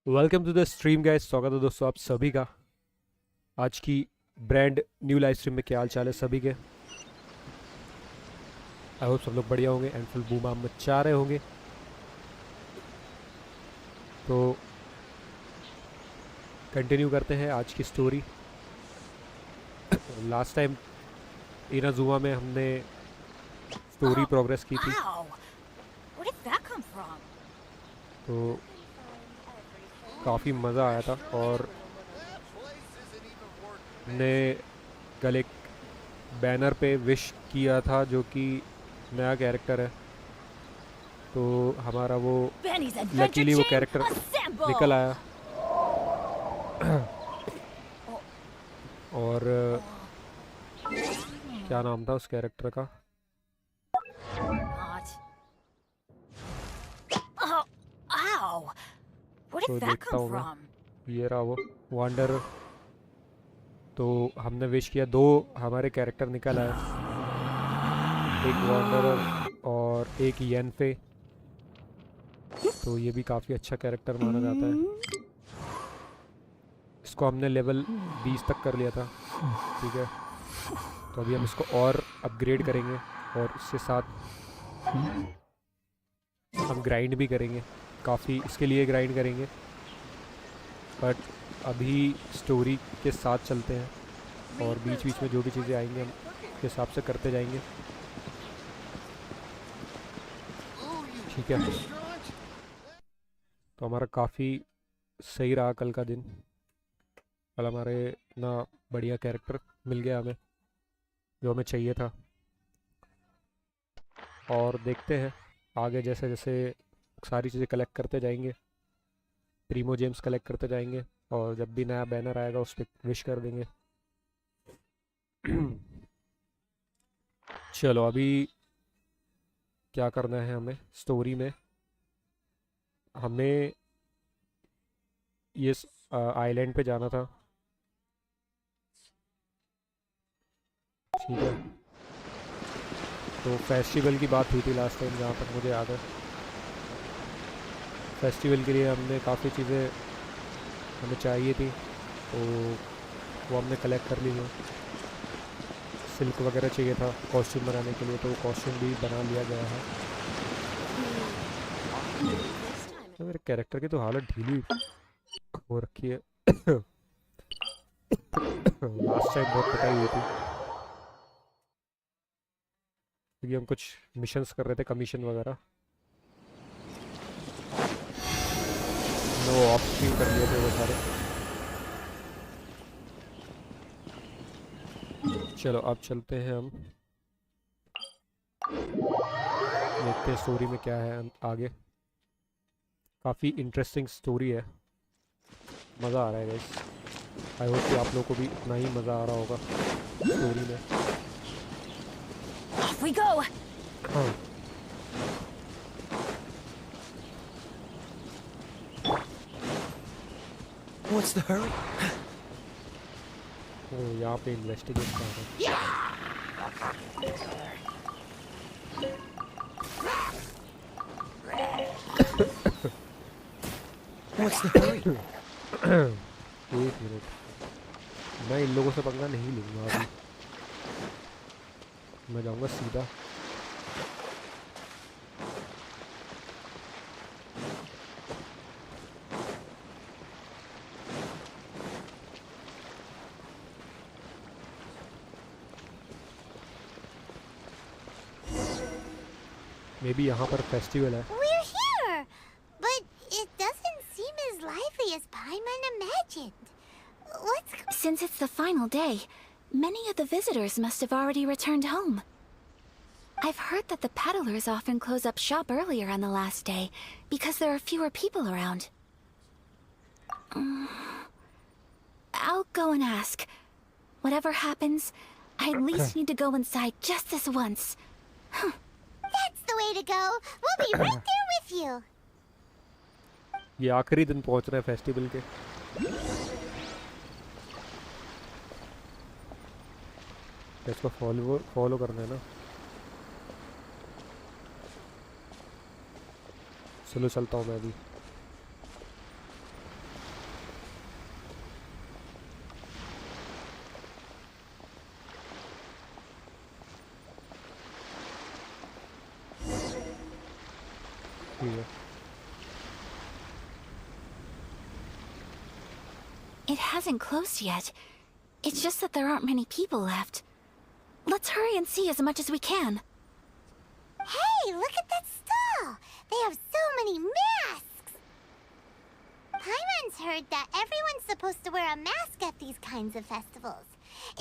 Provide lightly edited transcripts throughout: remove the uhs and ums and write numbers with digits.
Welcome to the stream guys. स्वागत है दोस्तों आप सभी का आज की ब्रांड न्यू लाइव स्ट्रीम में। क्या हाल चाल है सभी के? आई होप सब लोग बढ़िया होंगे एंड फुल बूम आप मचा रहे होंगे। तो कंटिन्यू करते हैं आज की स्टोरी। लास्ट टाइम इनाजुमा में हमने स्टोरी प्रोग्रेस की थी। तो काफ़ी मज़ा आया था और ने कल एक बैनर पे विश किया था जो कि नया कैरेक्टर है। तो हमारा वो लकीली वो कैरेक्टर निकल आया और क्या नाम था उस कैरेक्टर का? तो देखता हूँ मैं, ये रहा वो वांडर। तो हमने विश किया, 2 हमारे कैरेक्टर निकल आए, एक वांडरर और एक येनफे। तो ये भी काफ़ी अच्छा कैरेक्टर माना जाता है। इसको हमने लेवल 20 तक कर लिया था, ठीक है। तो अभी हम इसको और अपग्रेड करेंगे और इसके साथ हम ग्राइंड भी करेंगे, काफ़ी इसके लिए ग्राइंड करेंगे। बट अभी स्टोरी के साथ चलते हैं और बीच बीच में जो भी चीज़ें आएंगी हम उसके हिसाब से करते जाएंगे, ठीक है। तो हमारा काफ़ी सही रहा कल का दिन। कल हमारे इतना बढ़िया कैरेक्टर मिल गया हमें, जो हमें चाहिए था। और देखते हैं आगे, जैसे जैसे सारी चीज़ें कलेक्ट करते जाएंगे, प्रीमो जेम्स कलेक्ट करते जाएंगे, और जब भी नया बैनर आएगा उस पर विश कर देंगे। चलो अभी क्या करना है हमें स्टोरी में, हमें ये आइलैंड पे जाना था, ठीक है। तो फेस्टिवल की बात हुई थी लास्ट टाइम, जहाँ तक मुझे याद है। फेस्टिवल के लिए हमने काफ़ी चीज़ें हमें चाहिए थी, तो वो हमने कलेक्ट कर ली है। सिल्क वगैरह चाहिए था कॉस्ट्यूम बनाने के लिए, तो कॉस्ट्यूम भी बना लिया गया है। तो मेरे कैरेक्टर की तो हालत ढीली हो रखी है। लास्ट टाइम बहुत पिटाई हुई थी, क्योंकि हम कुछ मिशंस कर रहे थे, कमीशन वगैरह। वो ऑफ स्क्रीन कर लिए थे वो सारे। चलो अब चलते हैं हम, देखते हैं स्टोरी में क्या है आगे। काफ़ी इंटरेस्टिंग स्टोरी है, मज़ा आ रहा है गाइस। आई होप कि आप लोगों को भी इतना ही मज़ा आ रहा होगा स्टोरी में। Off we go. हाँ, What's the hurry? तो यहाँ पे इन्वेस्टिगेट कर रहे हैं। What's the hurry? एक मिनट, मैं इन लोगों से पंगा नहीं लूँगा अभी, मैं जाऊँगा सीधा। मे बी यहाँ पर फेस्टिवल है। We're here, but it doesn't seem as lively as Paimon imagined. Since it's the final day, many of the visitors must have already returned home. I've heard that the peddlers often close up shop earlier on the last day because there are fewer people around. I'll go and ask. Whatever happens, I at least need to go inside just this once. That's the way to go. We'll be right there with you. ये आखिरी दिन पहुँच रहे हैं festival के। इसको follow करना है ना। चलो चलता हूँ मैं अभी। ठीक है। It hasn't closed yet. It's just that there aren't many people left. Let's hurry and see as much as we can. Hey, look at that stall. They have so many masks. Paimon's heard that everyone's supposed to wear a mask at these kinds of festivals.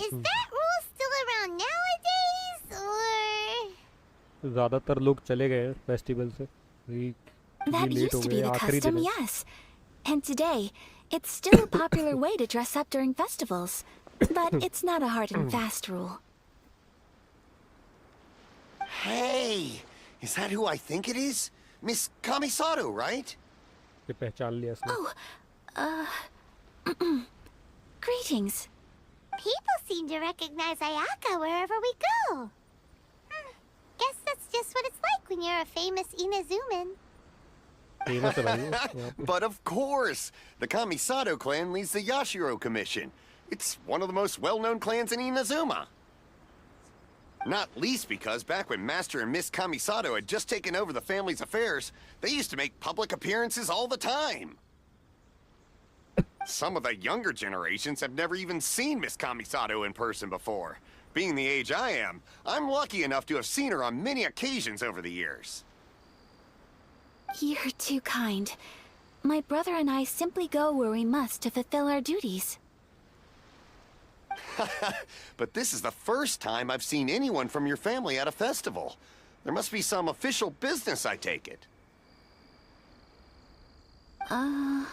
Is that rule still around nowadays, or? ज़्यादातर लोग चले गए हैं festival से। That late हो used to गए, be the आखिरी custom, दिन है। yes. And today, it's still a popular way to dress up during festivals. But it's not a hard and fast rule. Hey, is that who I think it is? Miss Kamisato, right? ये पहचान लिया इसने. Greetings. People seem to recognize Ayaka wherever we go. Guess that's just what it's like when you're a famous Inazuman. Famous है भाई वो यहाँ पे. But of course, the Kamisato clan leads the Yashiro Commission. It's one of the most well-known clans in Inazuma. Not least because back when Master and Miss Kamisato had just taken over the family's affairs, they used to make public appearances all the time. Some of the younger generations have never even seen Miss Kamisato in person before. Being the age I am, I'm lucky enough to have seen her on many occasions over the years. You're too kind. My brother and I simply go where we must to fulfill our duties. But this is the first time I've seen anyone from your family at a festival. There must be some official business, I take it. Oh,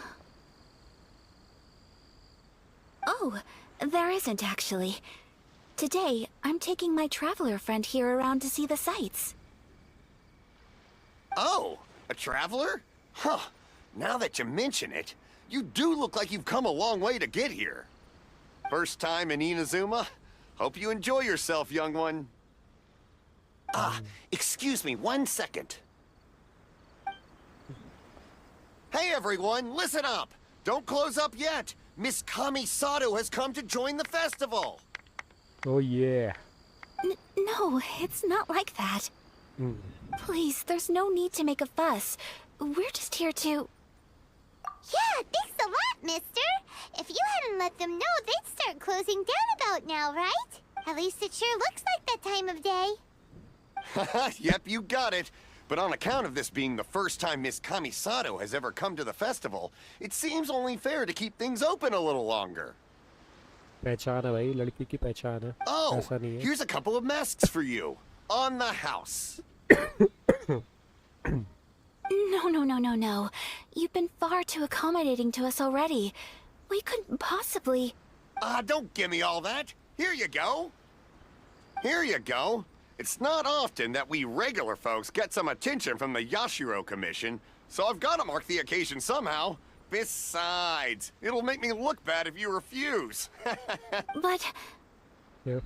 there isn't actually. Today, I'm taking my traveler friend here around to see the sights. Oh, a traveler? Huh. Now that you mention it, you do look like you've come a long way to get here. First time in Inazuma? Hope you enjoy yourself, young one. Excuse me 1 second. Hey everyone, listen up! Don't close up yet! Miss Kamisato has come to join the festival! Oh yeah. No, it's not like that. Please, there's no need to make a fuss. We're just here to... Yeah, thanks a lot, mister. If you hadn't let them know, they'd start closing down about now, right? At least it sure looks like that time of day. Yep, you got it. But on account of this being the first time Miss Kamisato has ever come to the festival, it seems only fair to keep things open a little longer. पहचान है भाई, लड़की की पहचान है. Oh, ऐसा नहीं है. here's a couple of masks for you. On the house. No. You've been far too accommodating to us already. We couldn't possibly... Don't give me all that. Here you go. Here you go. It's not often that we regular folks get some attention from the Yashiro Commission, so I've got to mark the occasion somehow. Besides, it'll make me look bad if you refuse. But... Yeah.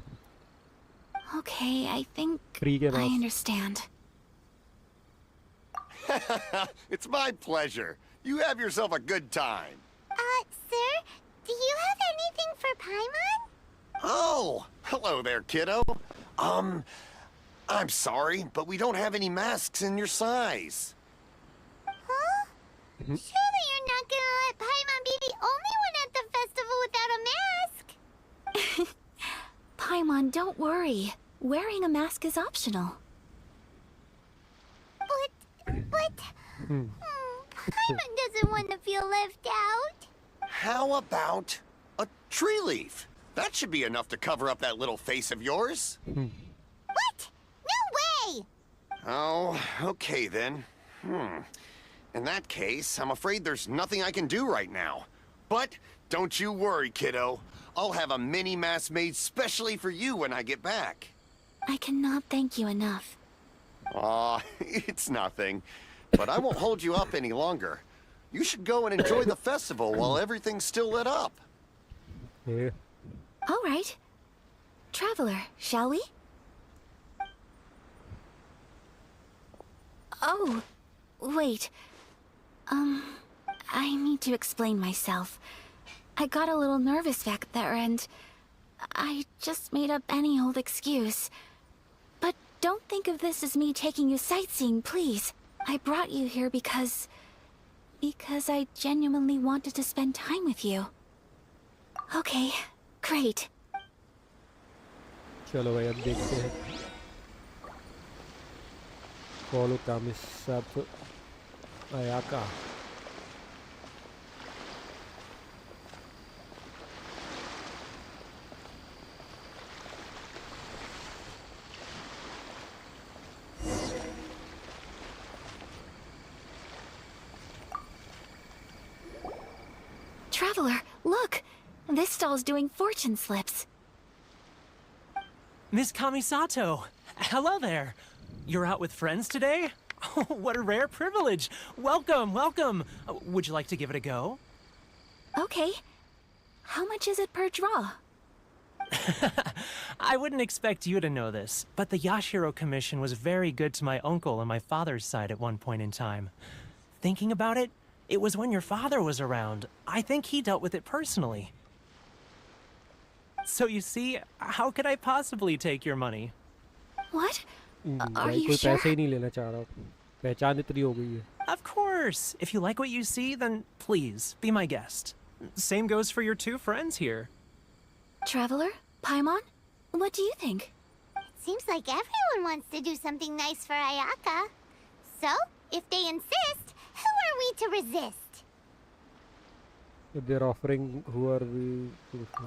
Okay, I think Free के I pass. understand. It's my pleasure. You have yourself a good time. Sir, do you have anything for Paimon? Oh, hello there, kiddo. I'm sorry, but we don't have any masks in your size. Huh? Surely you're not gonna let Paimon be the only one at the festival without a mask? Paimon, don't worry. Wearing a mask is optional. But... Paimon doesn't want to feel left out. How about a tree leaf? That should be enough to cover up that little face of yours. What? No way! Oh, okay then. In that case, I'm afraid there's nothing I can do right now. But don't you worry, kiddo. I'll have a mini mask made specially for you when I get back. I cannot thank you enough. Aw, it's nothing. But I won't hold you up any longer. You should go and enjoy the festival while everything's still lit up. Yeah. All right. Traveler, shall we? Oh, wait. I need to explain myself. I got a little nervous back there and I just made up any old excuse. But don't think of this as me taking you sightseeing, please. I brought you here because I genuinely wanted to spend time with you. Okay, great. चलो भाई अब देखते हैं. Follow Kamisato Ayaka. Traveler, look! This stall's doing fortune slips. Miss Kamisato! Hello there! You're out with friends today? Oh, what a rare privilege. Welcome, welcome. Would you like to give it a go? Okay. How much is it per draw? I wouldn't expect you to know this, but the Yashiro Commission was very good to my uncle on my father's side at one point in time. Thinking about it, it was when your father was around. I think he dealt with it personally. So you see, how could I possibly take your money? What? Are भाई you कोई sure? पैसे ही नहीं लेना चाह रहा. पहचान इतनी हो गई है. Of course. If you like what you see, then please, be my guest. Same goes for your two friends here. Traveler? Paimon? What do you think? Seems like everyone wants to do something nice for Ayaka. So, if they insist, who are we to resist? If they're offering, who are we?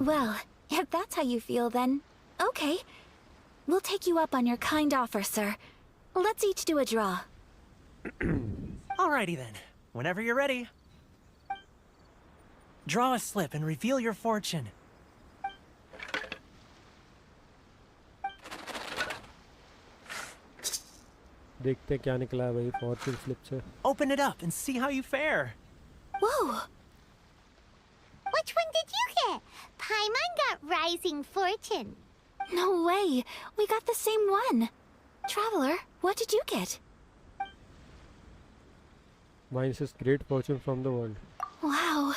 Well, if that's how you feel, then okay. We'll take you up on your kind offer, sir. Let's each do a draw. Alrighty then. Whenever you're ready. Draw a slip and reveal your fortune. देखते हैं क्या निकला है भाई Fortune slip से. Open it up and see how you fare. Whoa! Which one did you get? Paimon got Rising Fortune. No way! We got the same one! Traveler, what did you get? Mine says great fortune from the world. Wow!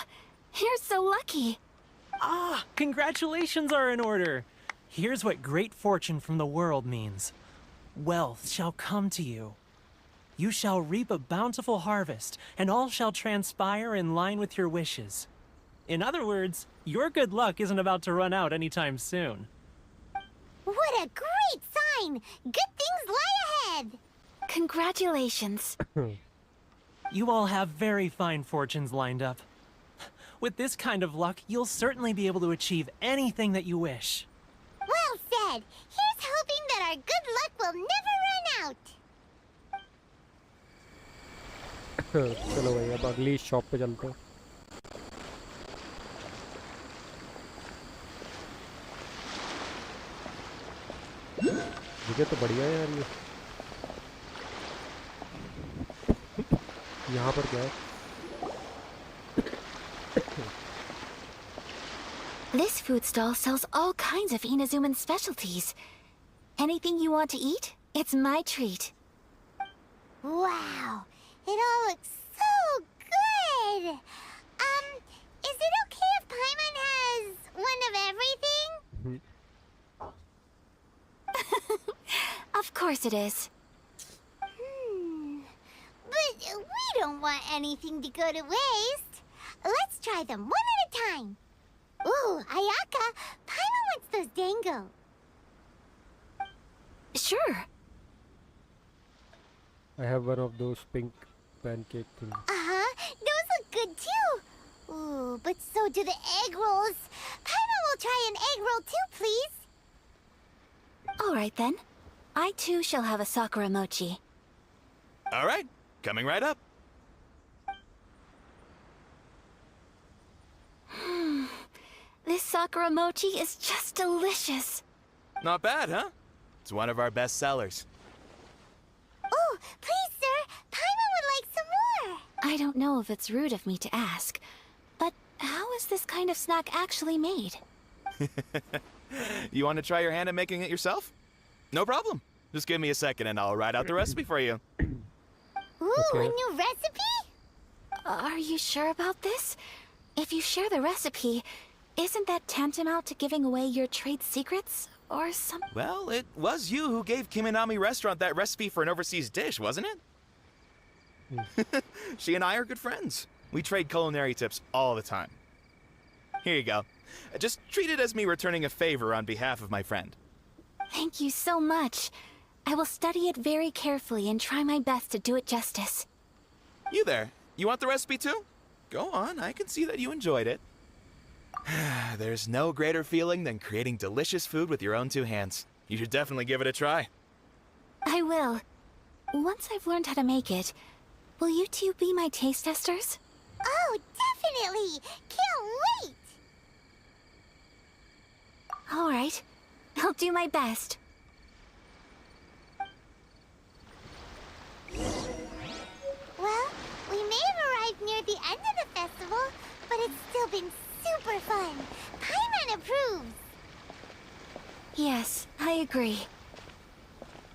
You're so lucky! Ah, congratulations are in order. Here's what great fortune from the world means. Wealth shall come to you. You shall reap a bountiful harvest, and all shall transpire in line with your wishes. In other words, your good luck isn't about to run out anytime soon. What a great sign! Good things lie ahead! Congratulations. You all have very fine fortunes lined up. With this kind of luck, you'll certainly be able to achieve anything that you wish. Well said! Here's hoping that our good luck will never run out! चलो भाई अब अगली shop पे चलते हैं. जगह तो बढ़िया है यार ये. यहाँ पर क्या है? This food stall sells all kinds of Inazuman specialties. Anything you want to eat, it's my treat. Wow! It all looks so good! Is it okay if Paimon has one of everything? Of course it is. But we don't want anything to go to waste. Let's try them one at a time. Ooh, Ayaka, Paimon wants those dango. Sure. I have one of those pink pancake things. Uh-huh, those look good too. Ooh, but so do the egg rolls. Paimon will try an egg roll too, please. All right then. I too shall have a Sakura mochi. All right, coming right up. This Sakura mochi is just delicious. Not bad, huh? It's one of our best sellers. Oh, please, sir. Paimon would like some more. I don't know if it's rude of me to ask, but how is this kind of snack actually made? You want to try your hand at making it yourself? No problem. Just give me a second and I'll write out the recipe for you. Ooh, Okay. a new recipe? Are you sure about this? If you share the recipe, isn't that tantamount to giving away your trade secrets? Or some... Well, it was you who gave Kiminami Restaurant that recipe for an overseas dish, wasn't it? She and I are good friends. We trade culinary tips all the time. Here you go. Just treat it as me returning a favor on behalf of my friend. Thank you so much. I will study it very carefully and try my best to do it justice. You there. You want the recipe too? Go on, I can see that you enjoyed it. There's no greater feeling than creating delicious food with your own two hands. You should definitely give it a try. I will. Once I've learned how to make it, will you two be my taste testers? Oh, definitely. Can't wait. All right. I'll do my best. agree.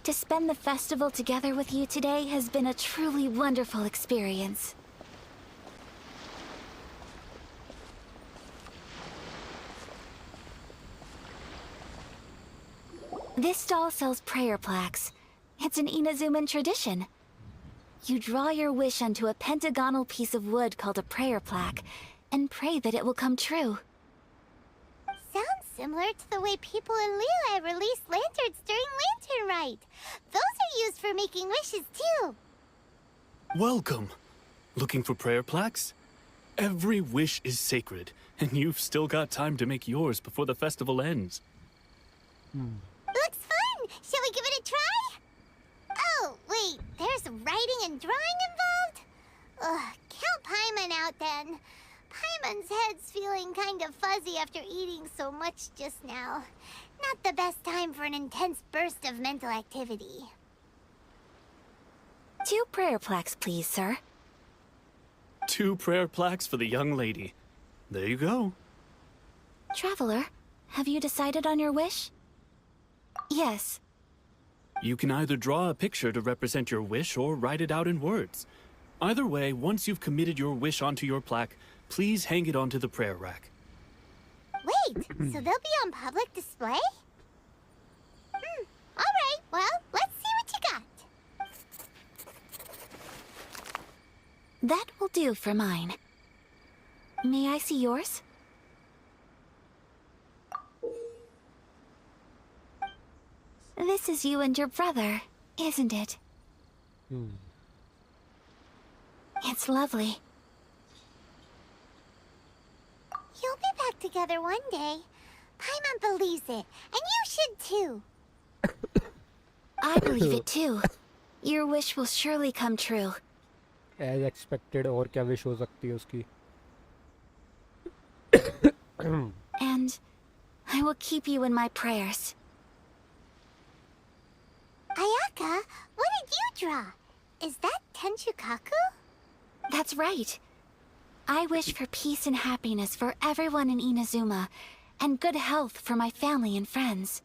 To spend the festival together with you today has been a truly wonderful experience. This stall sells prayer plaques. It's an Inazuman tradition. You draw your wish onto a pentagonal piece of wood called a prayer plaque, and pray that it will come true. Sounds similar to the way people in Liyue release lanterns during Lantern Rite. Those are used for making wishes too. Welcome. Looking for prayer plaques? Every wish is sacred, and you've still got time to make yours before the festival ends. Looks fun! Shall we give it a try? Oh, wait, there's writing and drawing involved? Ugh, count Paimon out then. Paimon's head's feeling kind of fuzzy after eating so much just now. Not the best time for an intense burst of mental activity. 2 prayer plaques, please, sir. 2 prayer plaques for the young lady. There you go. Traveler, have you decided on your wish? Yes. You can either draw a picture to represent your wish or write it out in words. Either way, once you've committed your wish onto your plaque, please hang it onto the prayer rack. Wait, so they'll be on public display? Alright, well, let's see what you got. That will do for mine. May I see yours? This is you and your brother, isn't it? It's lovely. You'll be back together one day. Paimon believes it, and you should too. I believe it too. Your wish will surely come true. As expected, और क्या wish हो सकती है उसकी? And I will keep you in my prayers. Ayaka, what did you draw? Is that Tenchukaku? That's right. I wish for peace and happiness for everyone in Inazuma, and good health for my family and friends.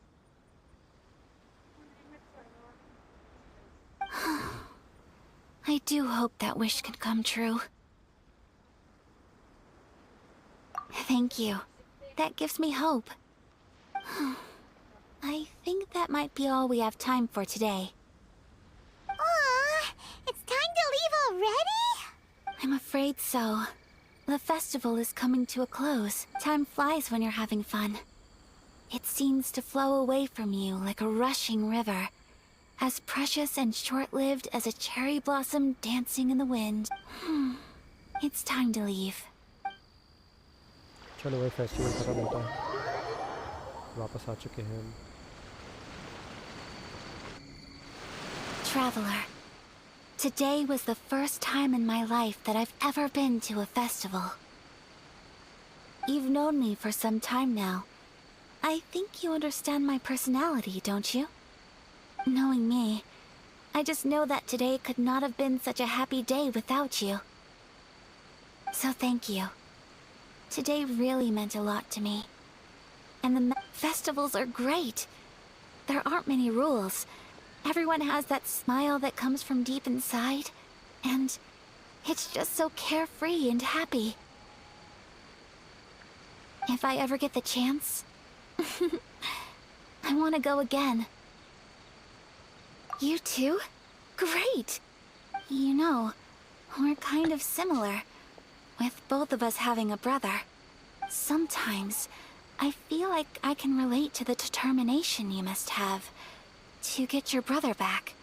I do hope that wish can come true. Thank you. That gives me hope. I think that might be all we have time for today. Aw, it's time to leave already? I'm afraid so. The festival is coming to a close. Time flies when you're having fun. It seems to flow away from you like a rushing river, as precious and short-lived as a cherry blossom dancing in the wind. It's time to leave. चलो भाई festival खत्म होता है वापस आ चुके हैं हम Traveler, today was the first time in my life that I've ever been to a festival. You've known me for some time now. I think you understand my personality, don't you? Knowing me, I just know that today could not have been such a happy day without you. So thank you. Today really meant a lot to me. And the festivals are great. There aren't many rules. Everyone has that smile that comes from deep inside. And it's just so carefree and happy. If I ever get the chance, I want to go again. You too? Great! You know, we're kind of similar, with both of us having a brother. Sometimes, I feel like I can relate to the determination you must have to get your brother back.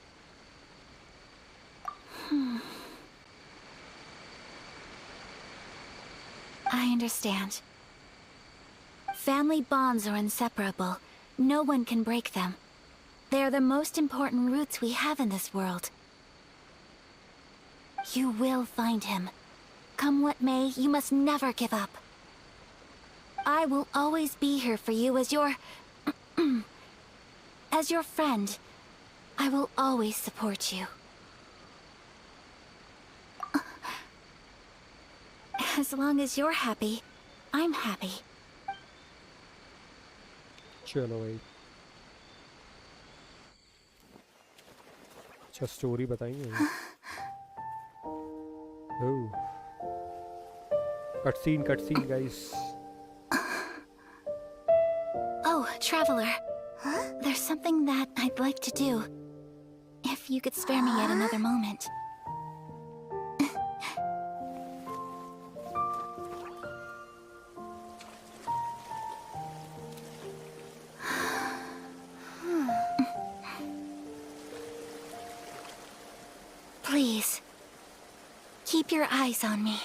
I understand. Family bonds are inseparable. No one can break them. They are the most important roots we have in this world. You will find him. Come what may, you must never give up. I will always be here for you as your... as your friend. I will always support you. As long as you're happy, I'm happy. चलो भाई अच्छा story बताएंगे। Cutscene guys. Oh, Traveler. Huh? There's something that I'd like to do. If you could spare me yet another moment. Please, keep your eyes on me.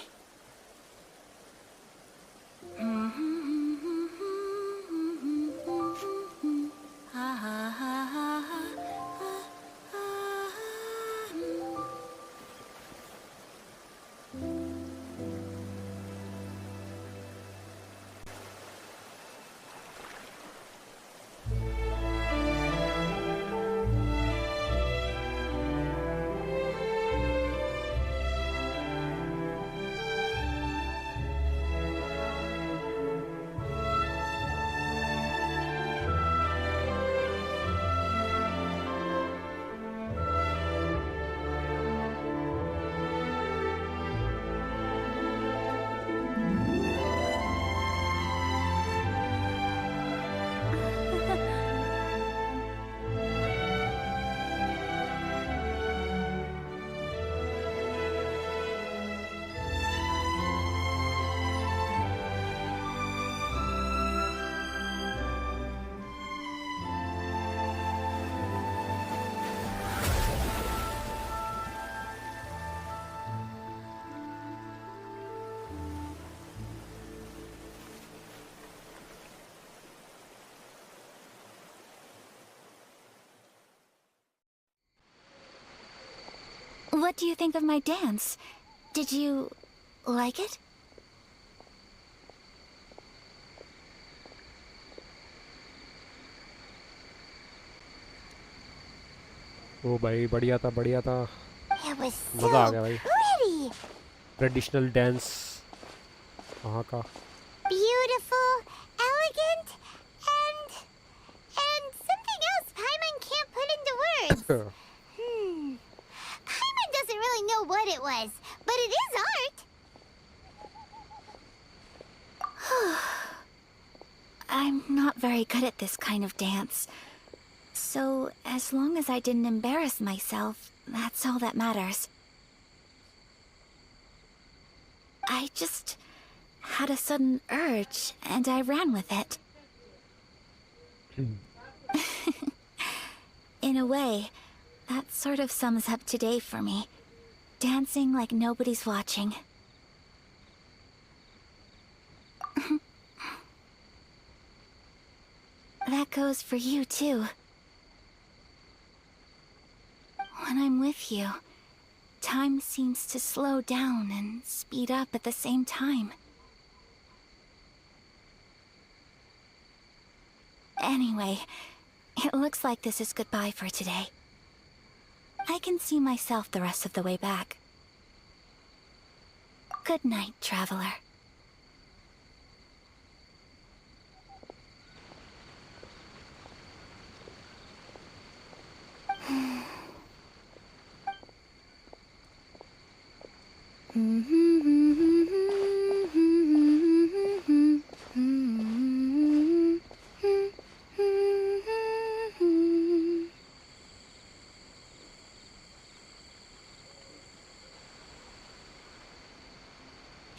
What do you think of my dance? Did you like it? ओ भाई बढ़िया था It was मज़ा आ so गया भाई। pretty. Traditional dance वहाँ का। Beautiful, elegant, and something else Paimon can't put into words. Paimon doesn't really know what it was, but it is art. I'm not very good at this kind of dance. So, as long as I didn't embarrass myself, that's all that matters. I just had a sudden urge, and I ran with it. In a way, that sort of sums up today for me. Dancing like nobody's watching. That goes for you, too. When I'm with you, time seems to slow down and speed up at the same time. Anyway, it looks like this is goodbye for today. I can see myself the rest of the way back. Good night, Traveler.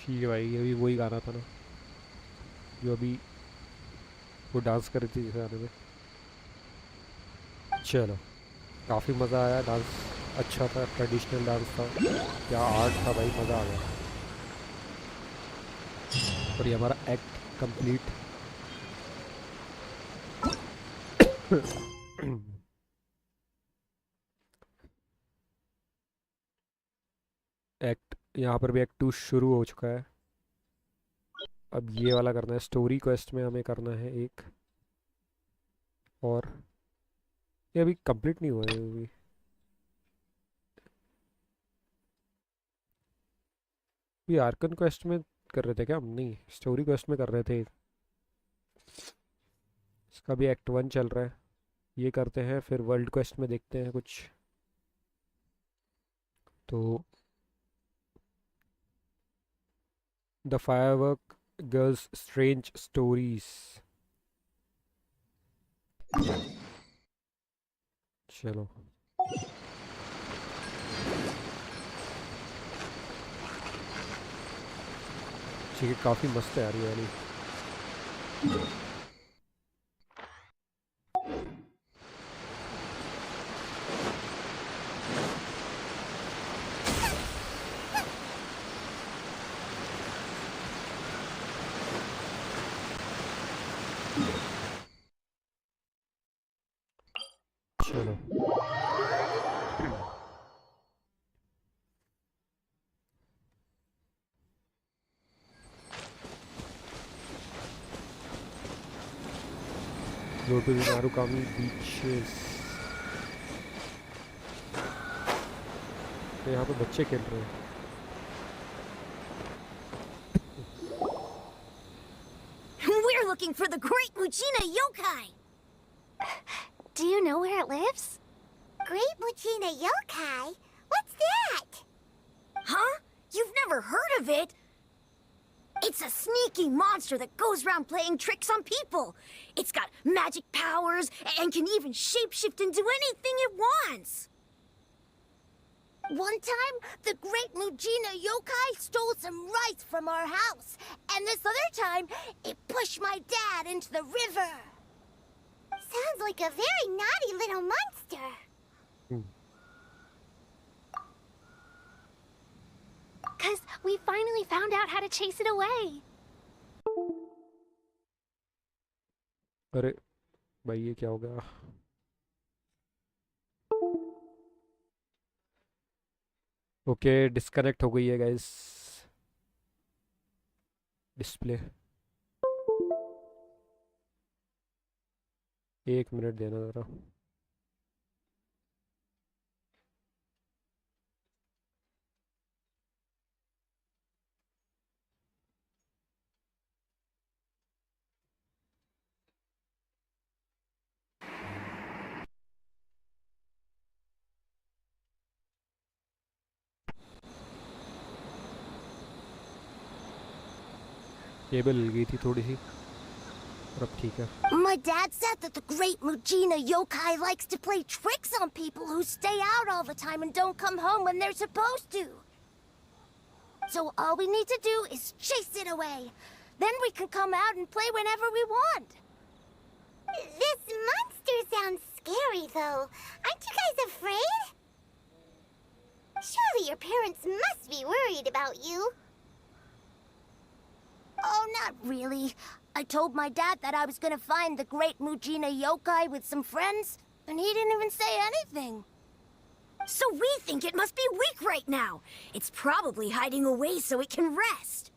ठीक है भाई, ये भी वही गाना था ना जो अभी वो डांस कर रही थी जिस गाने में। चलो काफ़ी मज़ा आया, डांस अच्छा था, ट्रेडिशनल डांस था, क्या आर्ट था भाई, मज़ा आ गया। और ये हमारा एक्ट कंप्लीट। एक्ट यहाँ पर भी एक्ट 2 शुरू हो चुका है। अब ये वाला करना है, स्टोरी क्वेस्ट में हमें करना है एक और। ये अभी कंप्लीट नहीं हुआ है अभी। ये आर्कन क्वेस्ट में कर रहे थे क्या हम? नहीं, स्टोरी क्वेस्ट में कर रहे थे। इसका भी एक्ट 1 चल रहा है, ये करते हैं फिर वर्ल्ड क्वेस्ट में देखते हैं कुछ तो The Firework Girl's Strange Stories. चलो ठीक है, काफ़ी मस्त है यार ये वाली। चलो Go to the Narukami beaches. यहाँ पे बच्चे खेल रहे हैं। We're looking for the Great Mujina Yokai! Do you know where it lives? Great Mujina Yokai? What's that? Huh? You've never heard of it? It's a sneaky monster that goes around playing tricks on people. It's got magic powers and can even shapeshift into anything it wants. One time, the Great Mujina Yokai stole some rice from our house. And this other time, it pushed my dad into the river. Sounds like a very naughty little monster. Because we finally found out how to chase it away. अरे भाई ये क्या हो गया? Okay disconnect हो गई है guys display. 1 minute देना ज़रा। केबल हिल गई थी थोड़ी सी और अब ठीक है। My dad said that the Great Mujina Yokai likes to play tricks on people who stay out all the time and don't come home when they're supposed to. So all we need to do is chase it away. Then we can come out and play whenever we want. This monster sounds scary, though. Aren't you guys afraid? Surely your parents must be worried about you. Oh, not really. I told my dad that I was gonna find the Great Mujina Yokai with some friends, and he didn't even say anything. So we think it must be weak right now. It's probably hiding away so it can rest.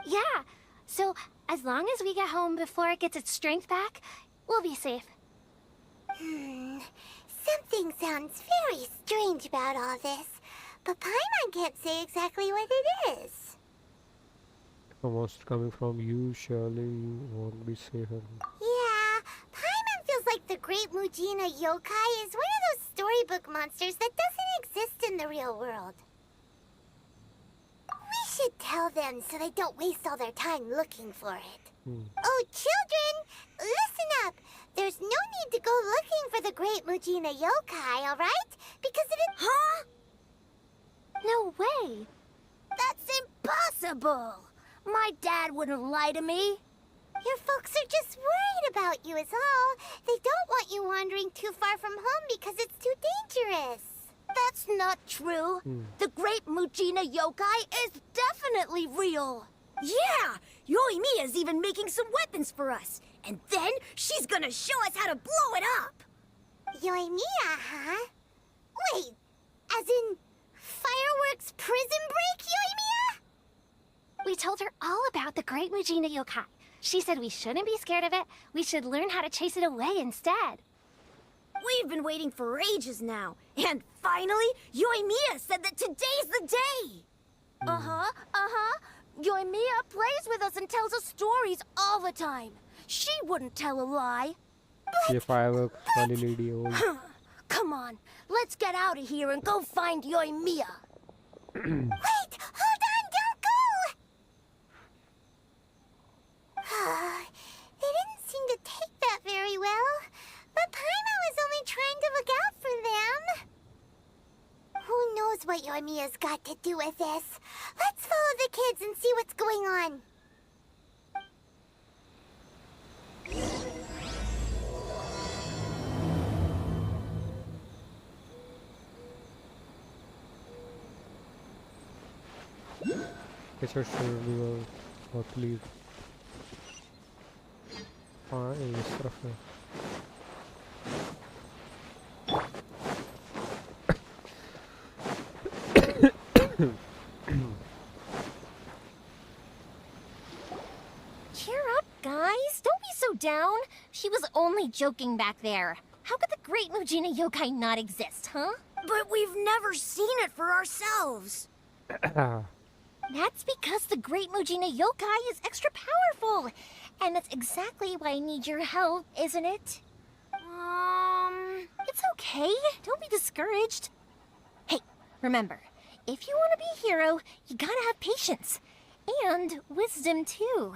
Yeah, so as long as we get home before it gets its strength back, we'll be safe. Something sounds very strange about all this, but Paimon can't say exactly what it is. A monster coming from you, surely you won't be safe. Yeah, Paimon feels like the Great Mujina Yokai is one of those storybook monsters that doesn't exist in the real world. We should tell them so they don't waste all their time looking for it. Oh, children, listen up. There's no need to go looking for the Great Mujina Yokai, all right? Because it is... Huh? No way. That's impossible. My dad wouldn't lie to me. Your folks are just worried about you is all. They don't want you wandering too far from home because it's too dangerous. That's not true. The Great Mujina Yokai is definitely real. Yeah! Yoimiya's even making some weapons for us. And then she's gonna show us how to blow it up! Yoimiya, huh? Wait, as in fireworks prison break, Yoimiya? We told her all about the Great Mujina Yokai. She said we shouldn't be scared of it. We should learn how to chase it away instead. We've been waiting for ages now. And finally, Yoimiya said that today's the day! Yoimiya plays with us and tells us stories all the time. She wouldn't tell a lie. ये firework वाली lady है वो। Come on, let's get out of here and go find Yoimiya. Wait! Hold on! Don't go! They didn't seem to take that very well. But Paimon was only trying to look out for them. Who knows what Yoimiya's got to do with this? Let's follow the kids and see what's going on. Guess I should leave or leave. हाँ ये इस तरफ है. Cheer up, guys. Don't be so down. She was only joking back there. How could the Great Mujina Yokai not exist, huh? But we've never seen it for ourselves. That's because the Great Mujina Yokai is extra powerful. And that's exactly why I need your help, isn't it? It's okay. Don't be discouraged. Hey, remember, if you want to be a hero, you gotta have patience. And wisdom, too.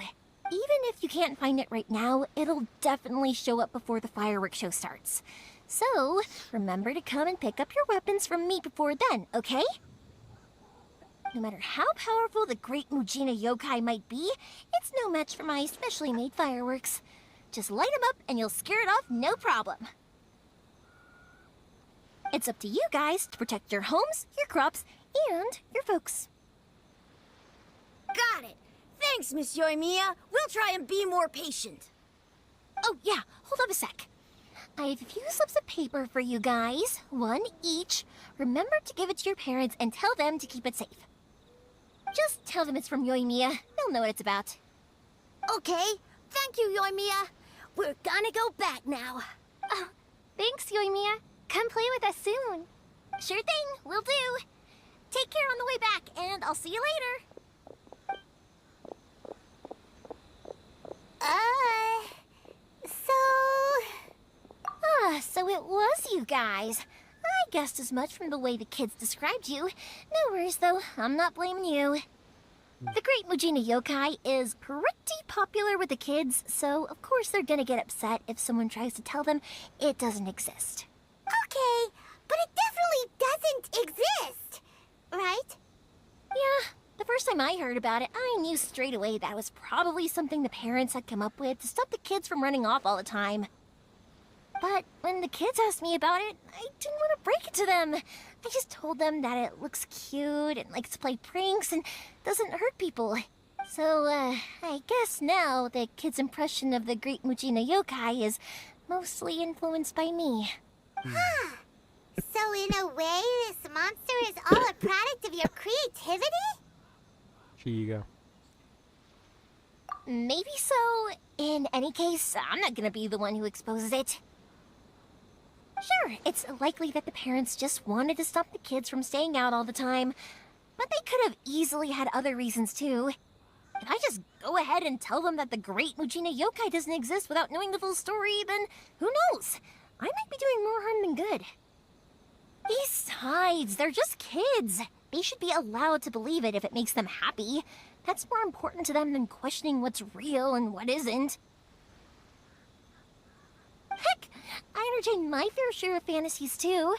Even if you can't find it right now, it'll definitely show up before the fireworks show starts. So, remember to come and pick up your weapons from me before then, okay? No matter how powerful the Great Mujina Yokai might be, it's no match for my specially made fireworks. Just light them up and you'll scare it off no problem. It's up to you guys to protect your homes, your crops, and your folks. Got it. Thanks, Miss Yoimiya. We'll try and be more patient. Oh, yeah, hold up a sec. I have a few slips of paper for you guys, one each. Remember to give it to your parents and tell them to keep it safe. Just tell them it's from Yoimiya. They'll know what it's about. Okay. Thank you, Yoimiya. We're gonna go back now. Oh, thanks, Yoimiya. Come play with us soon. Sure thing, will do. Take care on the way back, and I'll see you later. So it was you guys. I guessed as much from the way the kids described you. No worries, though. I'm not blaming you. The Great Mujina Yokai is pretty popular with the kids, so of course they're gonna get upset if someone tries to tell them it doesn't exist. Okay, but it definitely doesn't exist, right? Yeah, the first time I heard about it, I knew straight away that was probably something the parents had come up with to stop the kids from running off all the time. But when the kids asked me about it, I didn't want to break it to them. I just told them that it looks cute and likes to play pranks and doesn't hurt people. So, I guess now the kids' impression of the Great Mujina Yokai is mostly influenced by me. So in a way, this monster is all a product of your creativity? Chiga. Maybe so. In any case, I'm not gonna be the one who exposes it. Sure, it's likely that the parents just wanted to stop the kids from staying out all the time, but they could have easily had other reasons too. If I just go ahead and tell them that the Great Mujina Yokai doesn't exist without knowing the full story, then who knows? I might be doing more harm than good. Besides, they're just kids. They should be allowed to believe it if it makes them happy. That's more important to them than questioning what's real and what isn't. Heck, I entertain my fair share of fantasies too.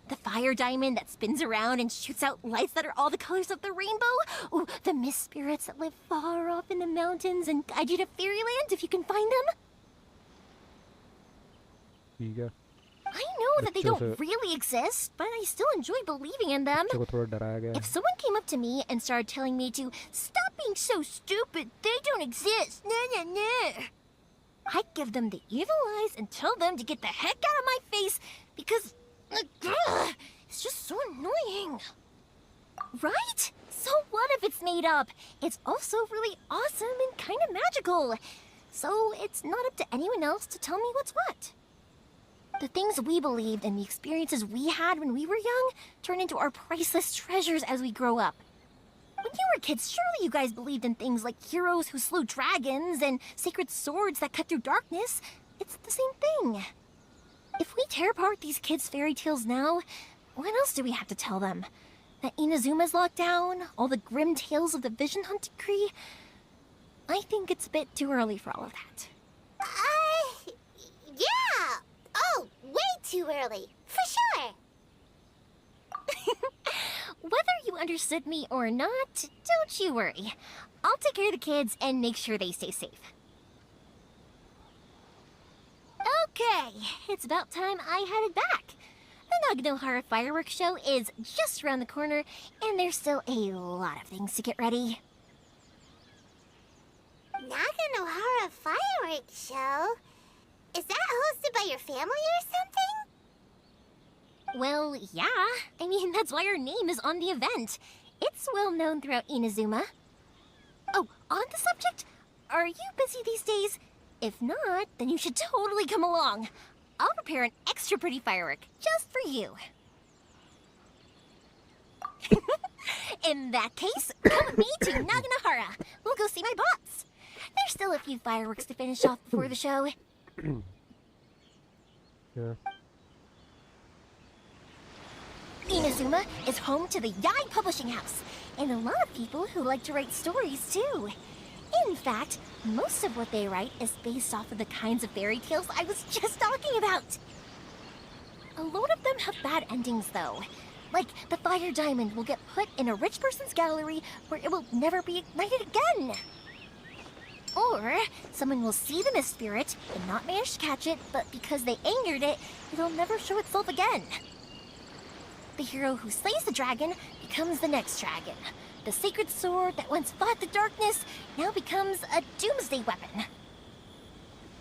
The fire diamond that spins around and shoots out lights that are all the colors of the rainbow. Ooh, the mist spirits that live far off in the mountains and guide you to fairyland if you can find them. Chiga. I know that they don't really exist, but I still enjoy believing in them. If someone came up to me and started telling me to stop being so stupid, they don't exist, I'd give them the evil eyes and tell them to get the heck out of my face because it's just so annoying. Right? So what if it's made up? It's also really awesome and kind of magical. So it's not up to anyone else to tell me what's what. The things we believed and the experiences we had when we were young turn into our priceless treasures as we grow up. When you were kids, surely you guys believed in things like heroes who slew dragons and sacred swords that cut through darkness. It's the same thing. If we tear apart these kids' fairy tales now, what else do we have to tell them? That Inazuma's locked down? All the grim tales of the Vision Hunt decree? I think it's a bit too early for all of that. Yeah! Oh, way too early. For sure. Whether you understood me or not, don't you worry. I'll take care of the kids and make sure they stay safe. Okay, it's about time I headed back. The Naganohara fireworks show is just around the corner, and there's still a lot of things to get ready. Naganohara fireworks show? Is that hosted by your family or something? Well, yeah. I mean, that's why our name is on the event. It's well known throughout Inazuma. Oh, on the subject, are you busy these days? If not, then you should totally come along. I'll prepare an extra pretty firework just for you. In that case, come with me to Naganohara. We'll go see my bots. There's still a few fireworks to finish off before the show. Yeah. Inazuma is home to the Yai Publishing House, and a lot of people who like to write stories too. In fact, most of what they write is based off of the kinds of fairy tales I was just talking about. A lot of them have bad endings though. Like, the fire diamond will get put in a rich person's gallery where it will never be ignited again. Or, someone will see the mist spirit and not manage to catch it, but because they angered it, it'll never show itself again. The hero who slays the dragon becomes the next dragon. The sacred sword that once fought the darkness now becomes a doomsday weapon.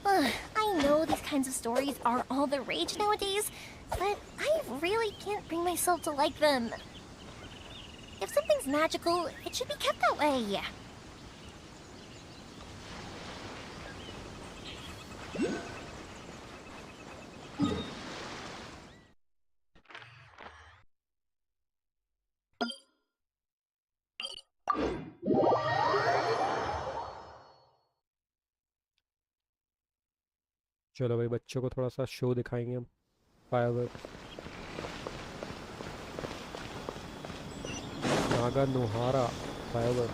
I know these kinds of stories are all the rage nowadays, but I really can't bring myself to like them. If something's magical, it should be kept that way. चलो भाई बच्चों को थोड़ा सा show दिखाएंगे हम firework Naganohara firework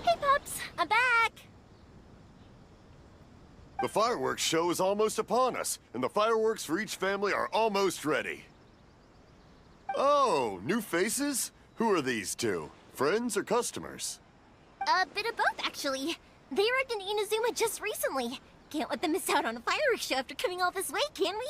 Hey pups, I'm back! The fireworks show is almost upon us, and the fireworks for each family are almost ready. Oh, new faces? Who are these two? Friends or customers? A bit of both, actually. They arrived in Inazuma just recently. Can't let them miss out on a fireworks show after coming all this way, can we?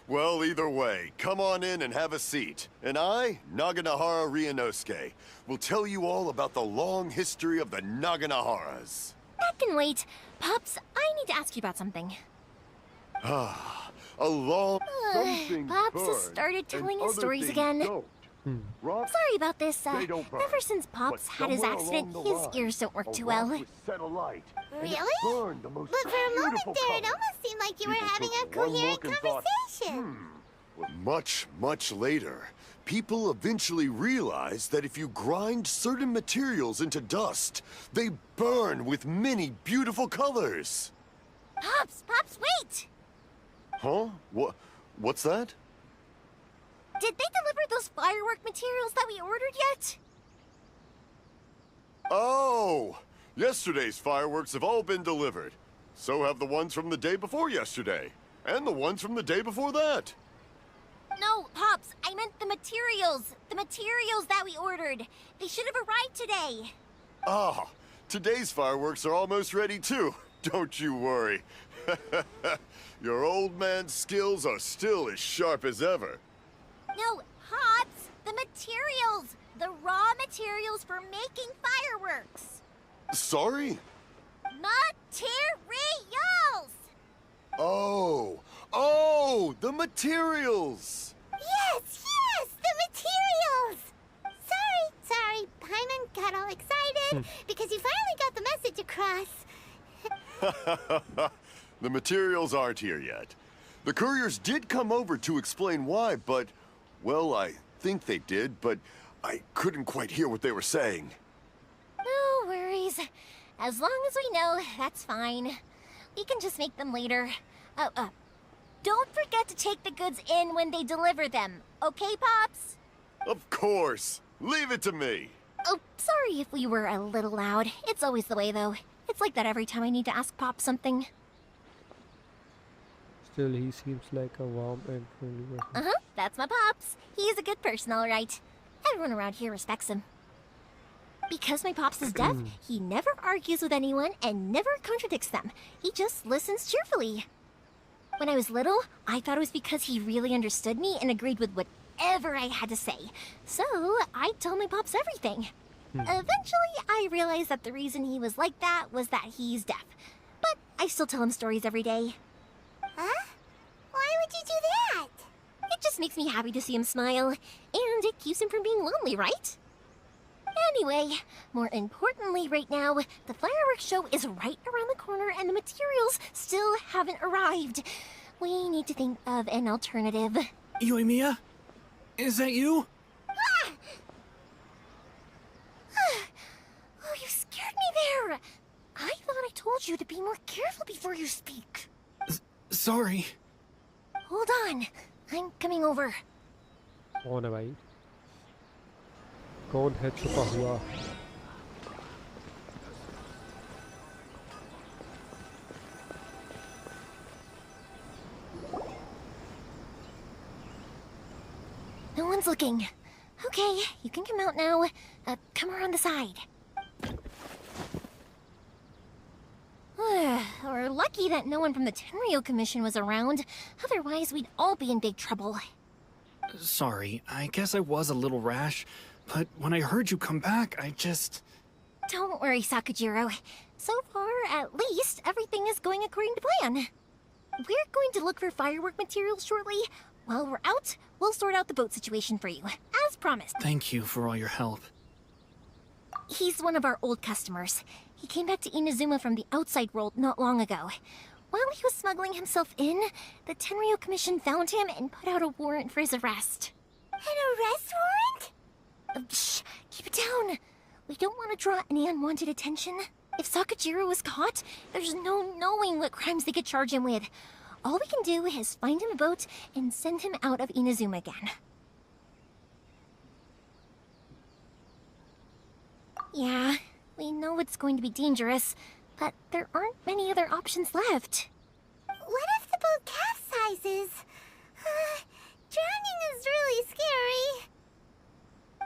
Well, either way, come on in and have a seat. And I, Naganohara Ryunosuke, will tell you all about the long history of the Naganoharas. That can wait. Pops, I need to ask you about something. Ah, a long... Pops has started telling his stories again. Sorry about this. Ever since Pops had his accident, his ears don't work too well. Really? But for a moment there, it almost seemed like you were having a coherent conversation. Much, much later, people eventually realized that if you grind certain materials into dust, they burn with many beautiful colors. Pops, wait! Huh? What's that? Did they deliver those firework materials that we ordered yet? Oh! Yesterday's fireworks have all been delivered. So have the ones from the day before yesterday. And the ones from the day before that. No, Pops, I meant the materials. The materials that we ordered. They should have arrived today. Ah, today's fireworks are almost ready too. Don't you worry. Your old man's skills are still as sharp as ever. No, Pops, the materials. The raw materials for making fireworks. Sorry? Materials! Oh, the materials! Yes, the materials! Sorry, Paimon got all excited because you finally got the message across. The materials aren't here yet. The couriers did come over to explain why, but, well, I think they did, but I couldn't quite hear what they were saying. No worries. As long as we know, that's fine. We can just make them later. Don't forget to take the goods in when they deliver them. Okay, Pops? Of course. Leave it to me. Oh, sorry if we were a little loud. It's always the way, though. It's like that every time I need to ask Pop something. Still, he seems like a warm and friendly person. That's my Pops. He's a good person, all right. Everyone around here respects him. Because my Pops is deaf, he never argues with anyone and never contradicts them. He just listens cheerfully. When I was little, I thought it was because he really understood me and agreed with whatever I had to say. So, I'd tell my Pops everything. Eventually, I realized that the reason he was like that was that he's deaf. But I still tell him stories every day. Huh? Why would you do that? It just makes me happy to see him smile, and it keeps him from being lonely, right? Anyway, more importantly right now, the fireworks show is right around the corner and the materials still haven't arrived. We need to think of an alternative. Yoimiya? Is that you? Ah! Oh, you scared me there! I thought I told you to be more careful before you speak. Sorry. Hold on. I'm coming over. कौन है भाई? कौन है छुपा हुआ? No one's looking. Okay, you can come out now. Come around the side. We're lucky that no one from the Tenryo Commission was around. Otherwise, we'd all be in big trouble. Sorry, I guess I was a little rash, but when I heard you come back, I just... Don't worry, Sakujiro. So far, at least, everything is going according to plan. We're going to look for firework materials shortly. While we're out, we'll sort out the boat situation for you, as promised. Thank you for all your help. He's one of our old customers. He came back to Inazuma from the outside world not long ago. While he was smuggling himself in, the Tenryo Commission found him and put out a warrant for his arrest. An arrest warrant? Shh! Keep it down! We don't want to draw any unwanted attention. If Sakujiro was caught, there's no knowing what crimes they could charge him with. All we can do is find him a boat and send him out of Inazuma again. Yeah, we know it's going to be dangerous, but there aren't many other options left. What if the boat capsizes? Drowning is really scary.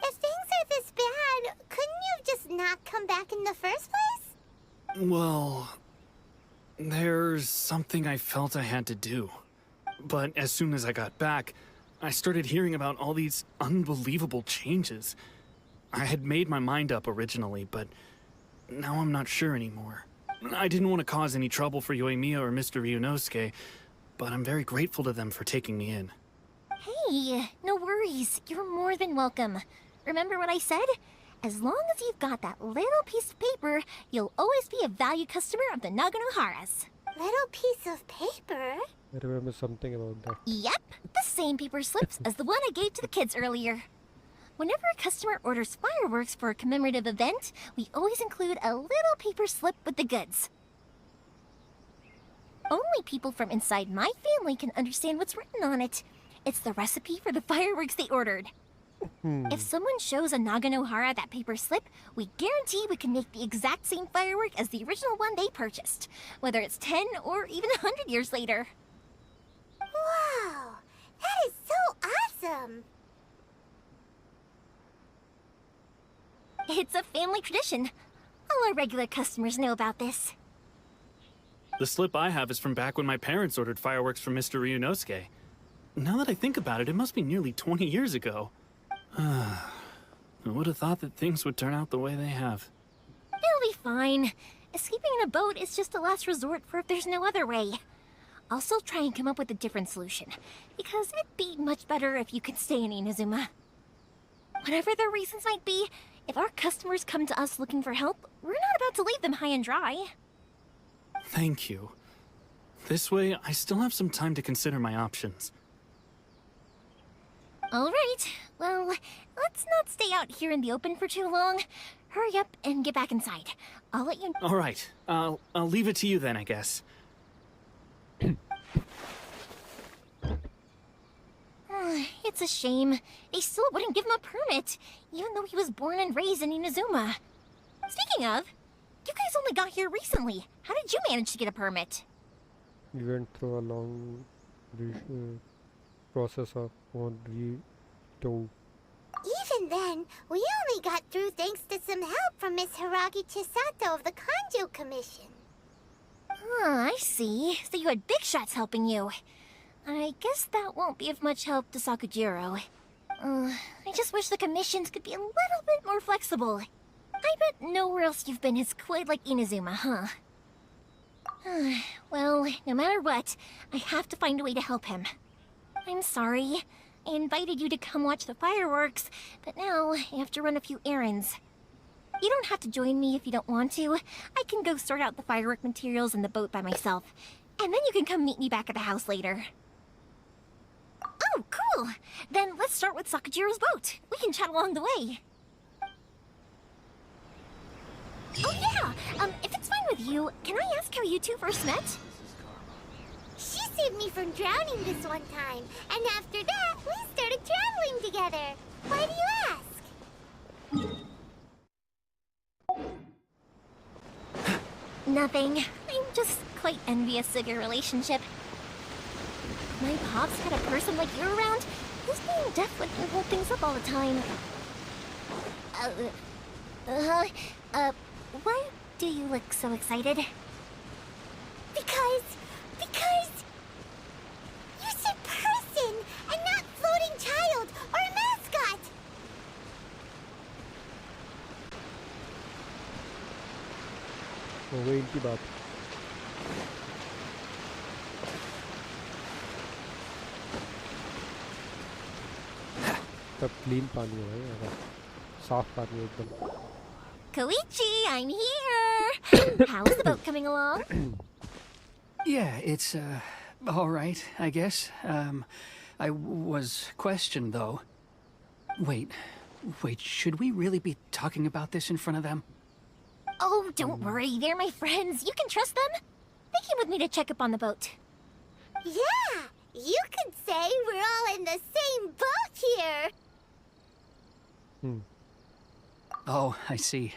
If things are this bad, couldn't you have just not come back in the first place? Well... there's something I felt I had to do. But as soon as I got back, I started hearing about all these unbelievable changes. I had made my mind up originally, but now I'm not sure anymore. I didn't want to cause any trouble for Yoimiya or Mr. Ryunosuke, but I'm very grateful to them for taking me in. Hey, no worries. You're more than welcome. Remember what I said? As long as you've got that little piece of paper, you'll always be a valued customer of the Naganoharas. Little piece of paper? I remember something about that. Yep, the same paper slips as the one I gave to the kids earlier. Whenever a customer orders fireworks for a commemorative event, we always include a little paper slip with the goods. Only people from inside my family can understand what's written on it. It's the recipe for the fireworks they ordered. If someone shows a Naganohara that paper slip, we guarantee we can make the exact same firework as the original one they purchased, whether it's 10 or even 100 years later. Wow, that is so awesome! It's a family tradition. All our regular customers know about this. The slip I have is from back when my parents ordered fireworks from Mr. Ryunosuke. Now that I think about it, it must be nearly 20 years ago. I would have thought that things would turn out the way they have. It'll be fine. Escaping in a boat is just a last resort for if there's no other way. I'll still try and come up with a different solution, because it'd be much better if you could stay in Inazuma. Whatever their reasons might be, if our customers come to us looking for help, we're not about to leave them high and dry. Thank you. This way, I still have some time to consider my options. Alright, well, let's not stay out here in the open for too long. Hurry up and get back inside. I'll let you... Alright, I'll leave it to you then, I guess. It's a shame. They still wouldn't give him a permit, even though he was born and raised in Inazuma. Speaking of, you guys only got here recently. How did you manage to get a permit? We went through a long process of Moderator. Even then, we only got through thanks to some help from Miss Hiragi Chisato of the Kanjo Commission. I see. So you had big shots helping you. I guess that won't be of much help to Sakujiro. I just wish the commissions could be a little bit more flexible. I bet nowhere else you've been is quite like Inazuma, huh? Well, no matter what, I have to find a way to help him. I'm sorry. I invited you to come watch the fireworks, but now I have to run a few errands. You don't have to join me if you don't want to. I can go sort out the firework materials in the boat by myself, and then you can come meet me back at the house later. Oh, cool! Then let's start with Sakujiro's boat. We can chat along the way. Oh yeah! If it's fine with you, can I ask how you two first met? She saved me from drowning this one time, and after that, we started traveling together. Why do you ask? Nothing. I'm just quite envious of your relationship. My pops had a person like you around, who's being deaf wouldn't hold things up all the time. Why do you look so excited? Because you said person and not floating child or a mascot. हो गई इनकी बात. तब clean पानी है भाई, अगर साफ पानी है एकदम. Koichi, I'm here! How's the boat coming along? Yeah, it's, all right, I guess. I was questioned, though. Wait, should we really be talking about this in front of them? Oh, don't worry, they're my friends. You can trust them. They came with me to check up on the boat. Yeah, you could say we're all in the same boat here. Oh, I see.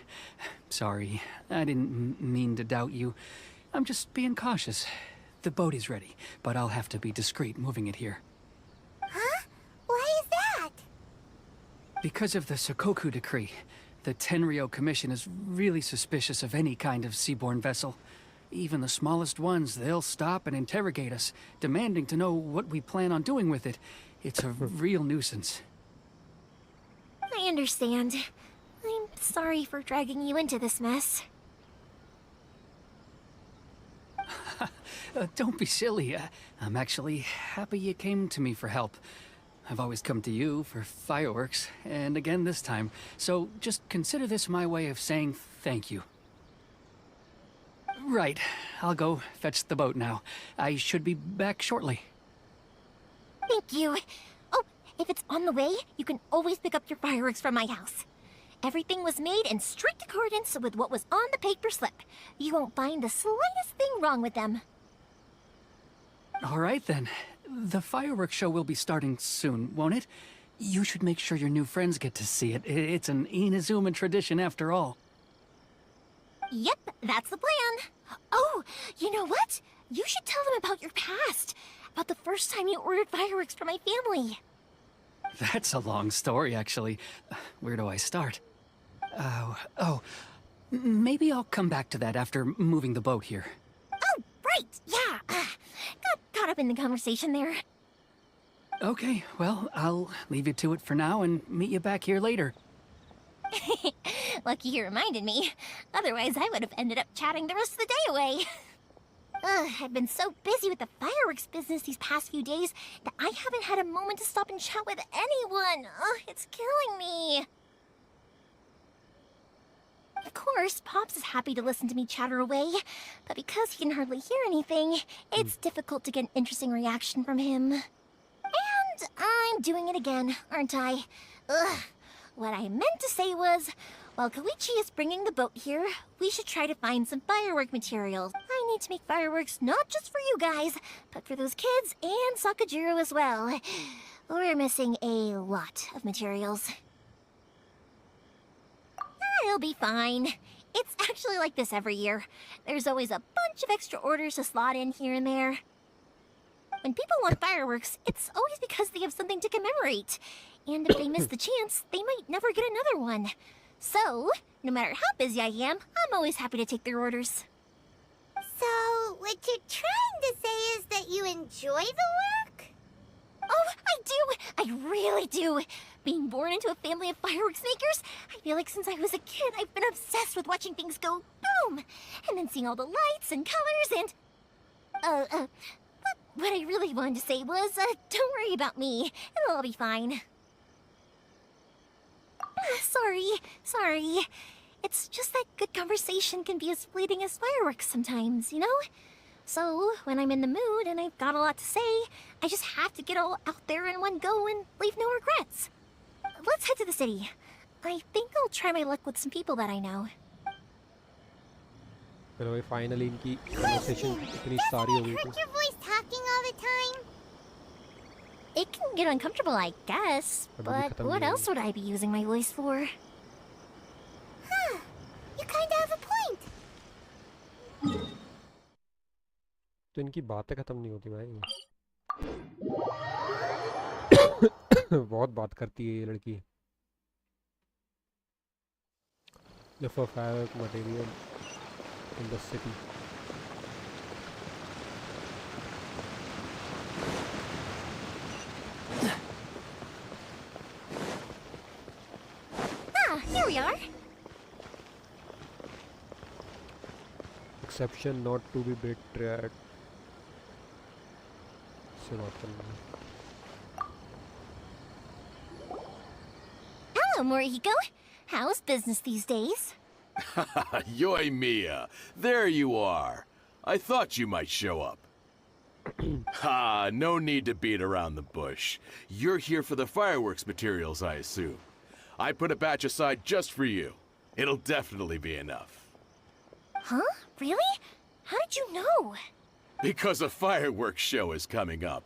Sorry, I didn't mean to doubt you. I'm just being cautious. The boat is ready, but I'll have to be discreet moving it here. Huh? Why is that? Because of the Sokoku decree, the Tenryo Commission is really suspicious of any kind of seaborne vessel. Even the smallest ones, they'll stop and interrogate us, demanding to know what we plan on doing with it. It's a real nuisance. I understand. I'm sorry for dragging you into this mess. Don't be silly. I'm actually happy you came to me for help. I've always come to you for fireworks, and again this time. So just consider this my way of saying thank you. Right. I'll go fetch the boat now. I should be back shortly. Thank you. Oh, if it's on the way, you can always pick up your fireworks from my house. Everything was made in strict accordance with what was on the paper slip. You won't find the slightest thing wrong with them. All right, then. The fireworks show will be starting soon, won't it? You should make sure your new friends get to see it. It's an Inazuma tradition after all. Yep, that's the plan. Oh, you know what? You should tell them about your past. About the first time you ordered fireworks for my family. That's a long story, actually. Where do I start? Maybe I'll come back to that after moving the boat here. Oh, right, yeah. Got caught up in the conversation there. Okay, well, I'll leave you to it for now and meet you back here later. Lucky you reminded me. Otherwise, I would have ended up chatting the rest of the day away. I've been so busy with the fireworks business these past few days that I haven't had a moment to stop and chat with anyone. It's killing me. Of course, Pops is happy to listen to me chatter away, but because he can hardly hear anything, it's difficult to get an interesting reaction from him. And I'm doing it again, aren't I? Ugh. What I meant to say was, while Koichi is bringing the boat here, we should try to find some firework materials. I need to make fireworks not just for you guys, but for those kids and Sakajiro as well. We're missing a lot of materials. It'll be fine. It's actually like this every year. There's always a bunch of extra orders to slot in here and there. When people want fireworks, it's always because they have something to commemorate. And if they miss the chance, they might never get another one. So, no matter how busy I am, I'm always happy to take their orders. So, what you're trying to say is that you enjoy the work? Oh, I do! I really do! Being born into a family of fireworks makers, I feel like since I was a kid, I've been obsessed with watching things go boom! And then seeing all the lights and colors and... What I really wanted to say was, don't worry about me. It'll all be fine. Sorry. It's just that good conversation can be as fleeting as fireworks sometimes, you know? So, when I'm in the mood and I've got a lot to say, I just have to get all out there in one go and leave no regrets. Let's head to the city. I think I'll try my luck with some people that I know. चलो finally इनकी conversation इतनी सारी हो गई Hurt your voice talking all the time? It can get uncomfortable, I guess. But what else would I be using my voice for? Huh. You kinda have a point. तो इनकी बातें खत्म नहीं होती भाई. बहुत बात करती है ये लड़की. Look for firework material in the city. Here we are. Exception not to be betrayed. से बात करना है. Hello, Morihiko. How's business these days? Yoimiya, there you are. I thought you might show up. Ha, no need to beat around the bush. You're here for the fireworks materials, I assume. I put a batch aside just for you. It'll definitely be enough. Huh? Really? How did you know? Because a fireworks show is coming up.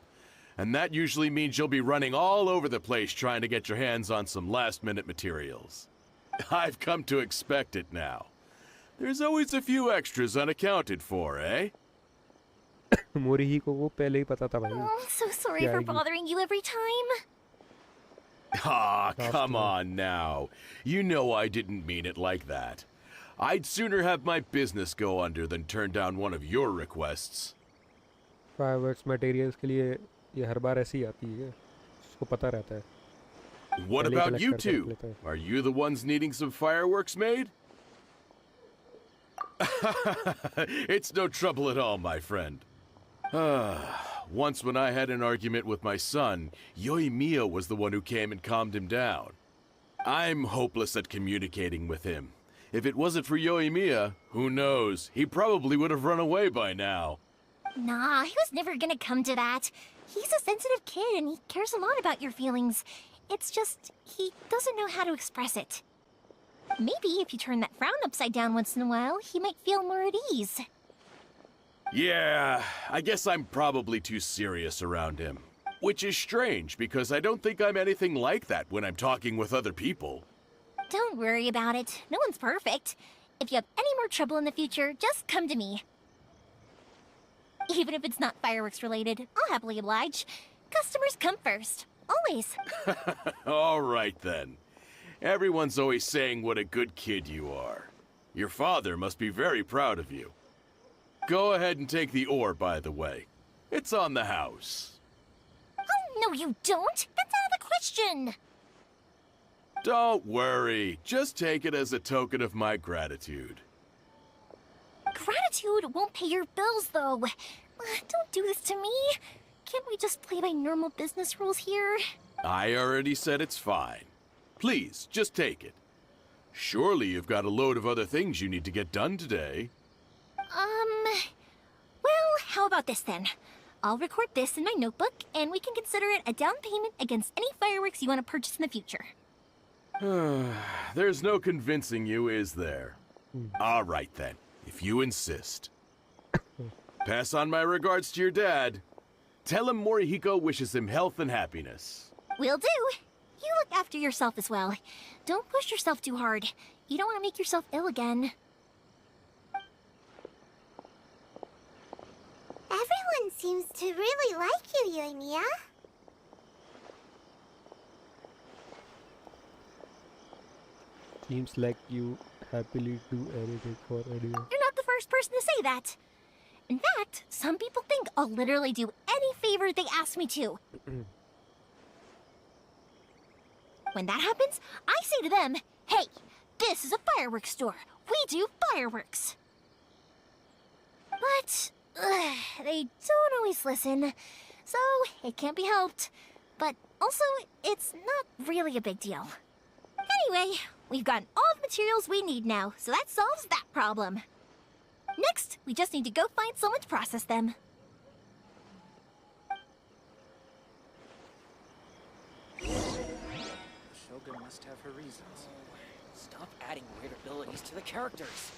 And that usually means you'll be running all over the place trying to get your hands on some last-minute materials. I've come to expect it now. There's always a few extras unaccounted for, eh? मोरिही को वो पहले ही पता था भाई. Oh, I'm so sorry for bothering you every time. Ah, come on now. You know I didn't mean it like that. I'd sooner have my business go under than turn down one of your requests. Fireworks materials के लिए ये हर बार ऐसी आती है. उसको पता रहता है. What about you two? Are you the ones needing some fireworks made? It's no trouble at all, my friend. Once when I had an argument with my son, Yoimiya was the one who came and calmed him down. I'm hopeless at communicating with him. If it wasn't for Yoimiya, who knows, he probably would have run away by now. Nah, he was never gonna come to that. He's a sensitive kid and he cares a lot about your feelings. It's just, he doesn't know how to express it. Maybe if you turn that frown upside down once in a while, he might feel more at ease. Yeah, I guess I'm probably too serious around him. Which is strange, because I don't think I'm anything like that when I'm talking with other people. Don't worry about it. No one's perfect. If you have any more trouble in the future, just come to me. Even if it's not fireworks related, I'll happily oblige. Customers come first. Always. All right, then. Everyone's always saying what a good kid you are. Your father must be very proud of you. Go ahead and take the ore, by the way. It's on the house. Oh, no you don't! That's out of the question! Don't worry. Just take it as a token of my gratitude. Gratitude won't pay your bills, though. Don't do this to me. Can't we just play by normal business rules here? I already said it's fine. Please, just take it. Surely you've got a load of other things you need to get done today. Well, how about this then? I'll record this in my notebook, and we can consider it a down payment against any fireworks you want to purchase in the future. There's no convincing you, is there? All right then, if you insist. Pass on my regards to your dad. Tell him Morihiko wishes him health and happiness. Will do. You look after yourself as well. Don't push yourself too hard. You don't want to make yourself ill again. Everyone seems to really like you, Yoimiya. Seems like you happily do anything for anyone. You're not the first person to say that. In fact, some people think I'll literally do any favor they ask me to. When that happens, I say to them, hey, this is a fireworks store. We do fireworks. But they don't always listen, so it can't be helped. But also, it's not really a big deal. Anyway, we've gotten all the materials we need now, so that solves that problem. Next, we just need to go find someone to process them. Shogun must have her reasons. Stop adding weird abilities to the characters.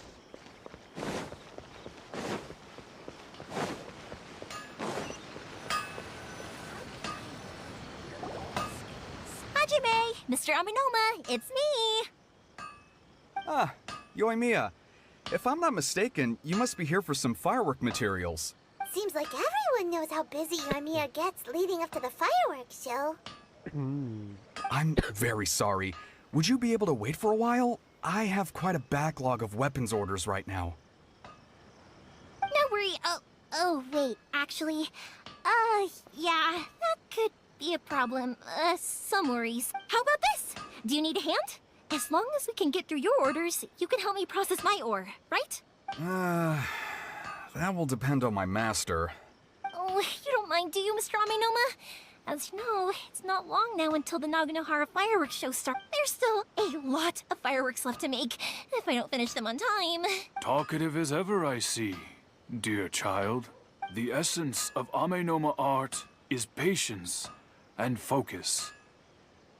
Hajime, Mr. Aminoma, it's me! Ah, Yoimiya. If I'm not mistaken, you must be here for some firework materials. Seems like everyone knows how busy Yoimiya gets leading up to the fireworks show. I'm very sorry. Would you be able to wait for a while? I have quite a backlog of weapons orders right now. No worry. Oh, wait, actually, yeah, that could be a problem. Some worries. How about this? Do you need a hand? As long as we can get through your orders, you can help me process my ore, right? That will depend on my master. Oh, you don't mind, do you, Mr. Aminoma? As you know, it's not long now until the Naganohara fireworks show starts. There's still a lot of fireworks left to make, if I don't finish them on time. Talkative as ever, I see, dear child. The essence of Amenoma art is patience and focus.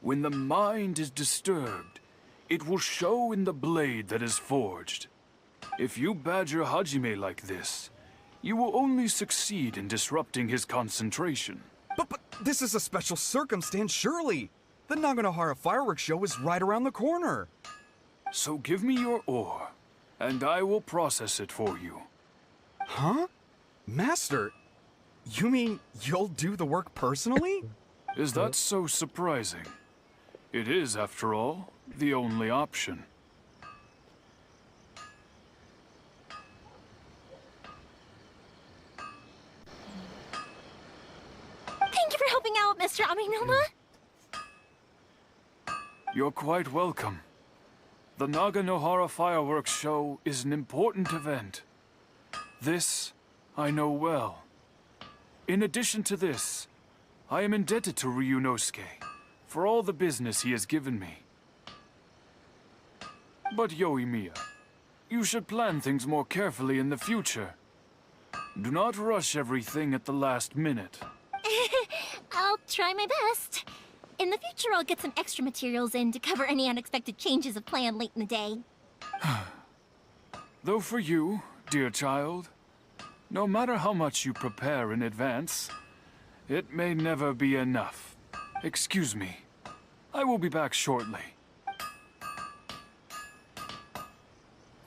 When the mind is disturbed, it will show in the blade that is forged. If you badger Hajime like this, you will only succeed in disrupting his concentration. But this is a special circumstance, surely. The Naganohara fireworks show is right around the corner. So give me your ore, and I will process it for you. Huh? Master, you mean you'll do the work personally? Is that so surprising? It is, after all, the only option. Thank you for helping out, Mr. Aminoma. You're quite welcome. The Naganohara fireworks show is an important event. This I know well. In addition to this, I am indebted to Ryunosuke for all the business he has given me. But Yoimiya, you should plan things more carefully in the future. Do not rush everything at the last minute. I'll try my best. In the future, I'll get some extra materials in to cover any unexpected changes of plan late in the day. Though for you, dear child, no matter how much you prepare in advance, it may never be enough. Excuse me. I will be back shortly.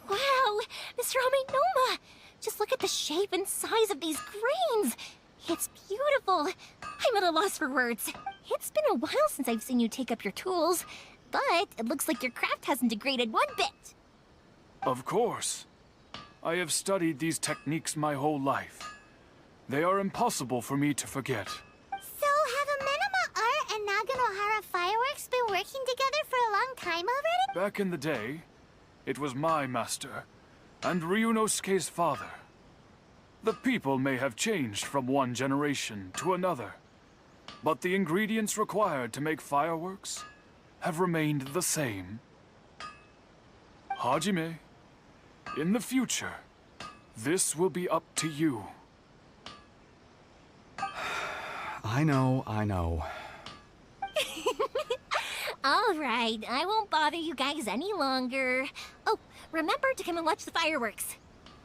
Wow, Mr. Aminoma! Just look at the shape and size of these grains! It's beautiful! I'm at a loss for words. It's been a while since I've seen you take up your tools, but it looks like your craft hasn't degraded one bit. Of course. I have studied these techniques my whole life. They are impossible for me to forget. So have Amenoma Art and Naganohara Fireworks been working together for a long time already? Back in the day, it was my master, and Ryunosuke's father. The people may have changed from one generation to another, but the ingredients required to make fireworks have remained the same. Hajime, in the future, this will be up to you. I know. All right, I won't bother you guys any longer. Oh, remember to come and watch the fireworks.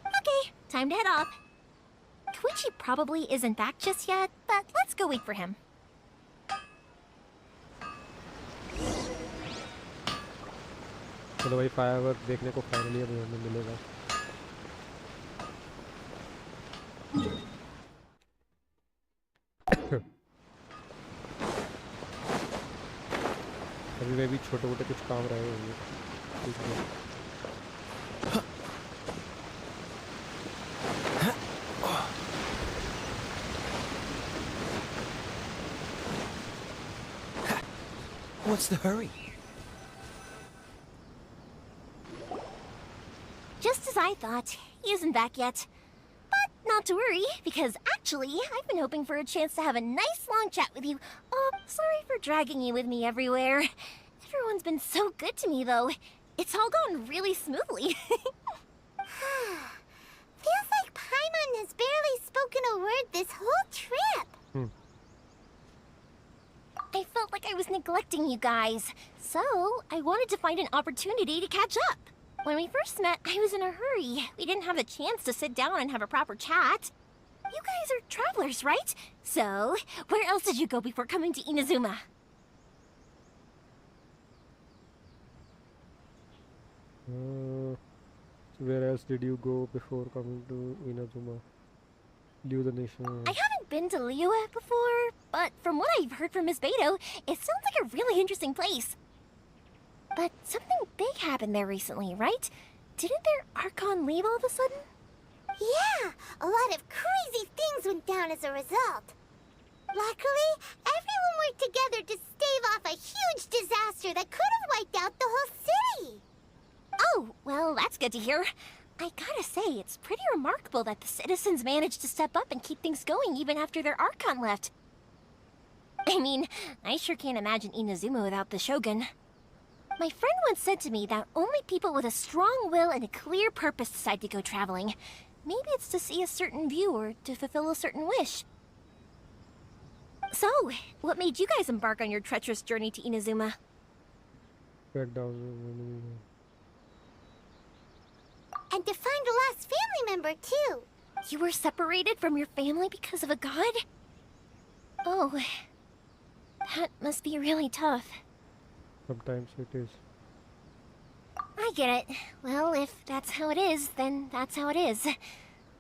Okay, time to head off. Koichi probably isn't back just yet, but let's go wait for him. चलो भाई firework देखने को finally अब हमें मिलेगा। अभी वे भी छोटे-मोटे कुछ काम रहे होंगे। What's the hurry? Just as I thought, he isn't back yet. But not to worry, because actually, I've been hoping for a chance to have a nice long chat with you. Oh, sorry for dragging you with me everywhere. Everyone's been so good to me, though. It's all gone really smoothly. Feels like Paimon has barely spoken a word this whole trip. I felt like I was neglecting you guys, so I wanted to find an opportunity to catch up. When we first met, I was in a hurry. We didn't have a chance to sit down and have a proper chat. You guys are travelers, right? So, where else did you go before coming to Inazuma? Where else did you go before coming to Inazuma? Liu the Nation. I haven't been to Liyue before, but from what I've heard from Miss Beto, it sounds like a really interesting place. But something big happened there recently, right? Didn't their Archon leave all of a sudden? Yeah, a lot of crazy things went down as a result. Luckily, everyone worked together to stave off a huge disaster that could have wiped out the whole city. Oh, well, that's good to hear. I gotta say, it's pretty remarkable that the citizens managed to step up and keep things going even after their Archon left. I mean, I sure can't imagine Inazuma without the Shogun. My friend once said to me that only people with a strong will and a clear purpose decide to go traveling. Maybe it's to see a certain view or to fulfill a certain wish. So, what made you guys embark on your treacherous journey to Inazuma? Back down. And to find a lost family member, too. You were separated from your family because of a god? Oh, that must be really tough. Sometimes it is. I get it. Well, if that's how it is, then that's how it is.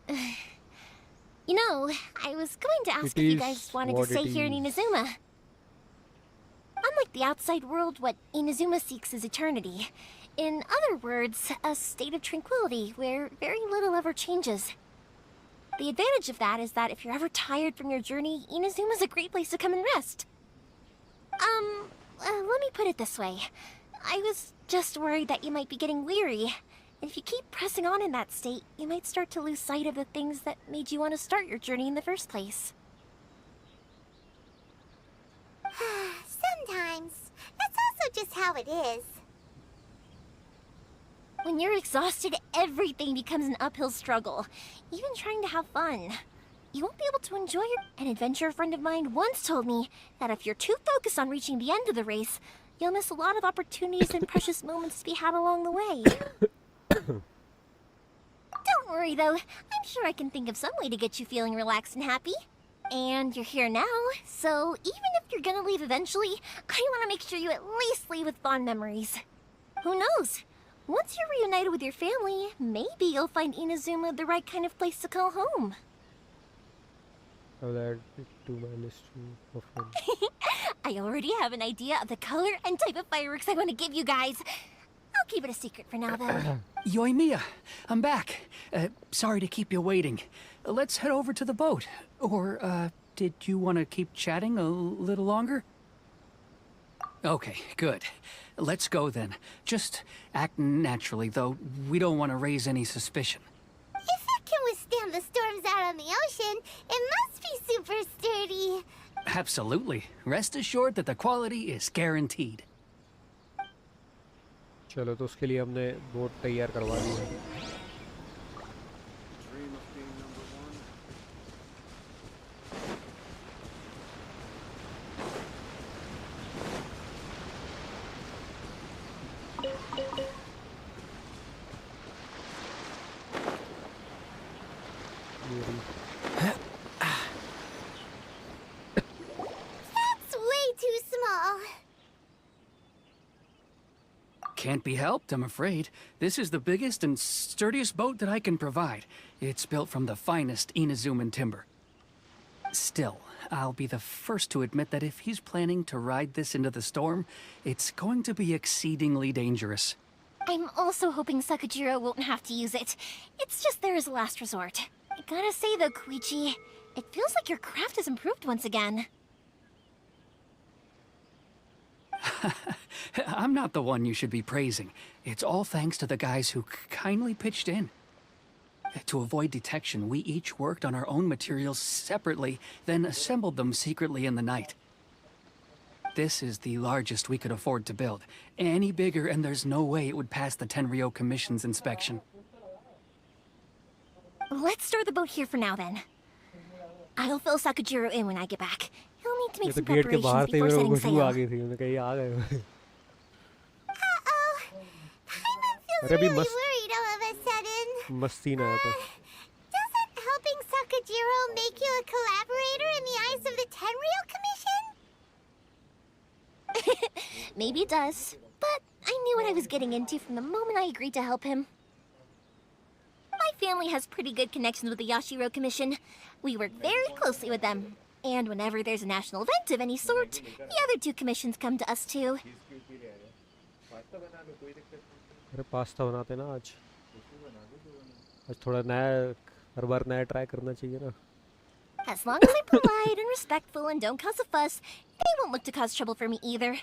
You know, I was going to ask if you guys wanted to stay here in Inazuma. Unlike the outside world, what Inazuma seeks is eternity. In other words, a state of tranquility where very little ever changes. The advantage of that is that if you're ever tired from your journey, Inazuma's a great place to come and rest. Let me put it this way. I was just worried that you might be getting weary. And if you keep pressing on in that state, you might start to lose sight of the things that made you want to start your journey in the first place. Sometimes. That's also just how it is. When you're exhausted, everything becomes an uphill struggle. Even trying to have fun. You won't be able to enjoy it. An adventurer friend of mine once told me that if you're too focused on reaching the end of the race, you'll miss a lot of opportunities and precious moments to be had along the way. Don't worry, though. I'm sure I can think of some way to get you feeling relaxed and happy. And you're here now, so even if you're gonna leave eventually, I want to make sure you at least leave with fond memories. Who knows? Once you're reunited with your family, maybe you'll find Inazuma the right kind of place to call home. I'll add it to my list of friends. I already have an idea of the color and type of fireworks I want to give you guys. I'll keep it a secret for now, though. Yoimiya, I'm back. Sorry to keep you waiting. Let's head over to the boat. Or, did you want to keep chatting a little longer? Okay, good. Let's go then. Just act naturally, though. We don't want to raise any suspicion. If it can withstand the storms out on the ocean, it must be super sturdy. Absolutely. Rest assured that the quality is guaranteed. चलो तो उसके लिए हमने boat तैयार करवा ली है। That's way too small. Can't be helped, I'm afraid. This is the biggest and sturdiest boat that I can provide. It's built from the finest Inazuman timber. Still, I'll be the first to admit that if he's planning to ride this into the storm, it's going to be exceedingly dangerous. I'm also hoping Sakajiro won't have to use it. It's just there as a last resort. I gotta say though, Koichi, it feels like your craft has improved once again. I'm not the one you should be praising. It's all thanks to the guys who kindly pitched in. To avoid detection, we each worked on our own materials separately, then assembled them secretly in the night. This is the largest we could afford to build. Any bigger and there's no way it would pass the Tenryo Commission's inspection. Let's store the boat here for now then. I'll fill Sakajiro in when I get back. He'll need to make some preparations before setting sail. अरे अभी Really worried all of a sudden. मस्ती ना आता। Doesn't helping Sakajiro make you a collaborator in the eyes of the Tenryo Commission? Maybe it does, but I knew what I was getting into from the moment I agreed to help him. My family has pretty good connections with the Yashiro Commission. We work very closely with them. And whenever there's a national event of any sort, the other two commissions come to us too. अरे pasta बनाते ना आज थोड़ा नया हर बार नया try करना चाहिए ना। As long as I'm polite and respectful and don't cause a fuss, they won't look to cause trouble for me either.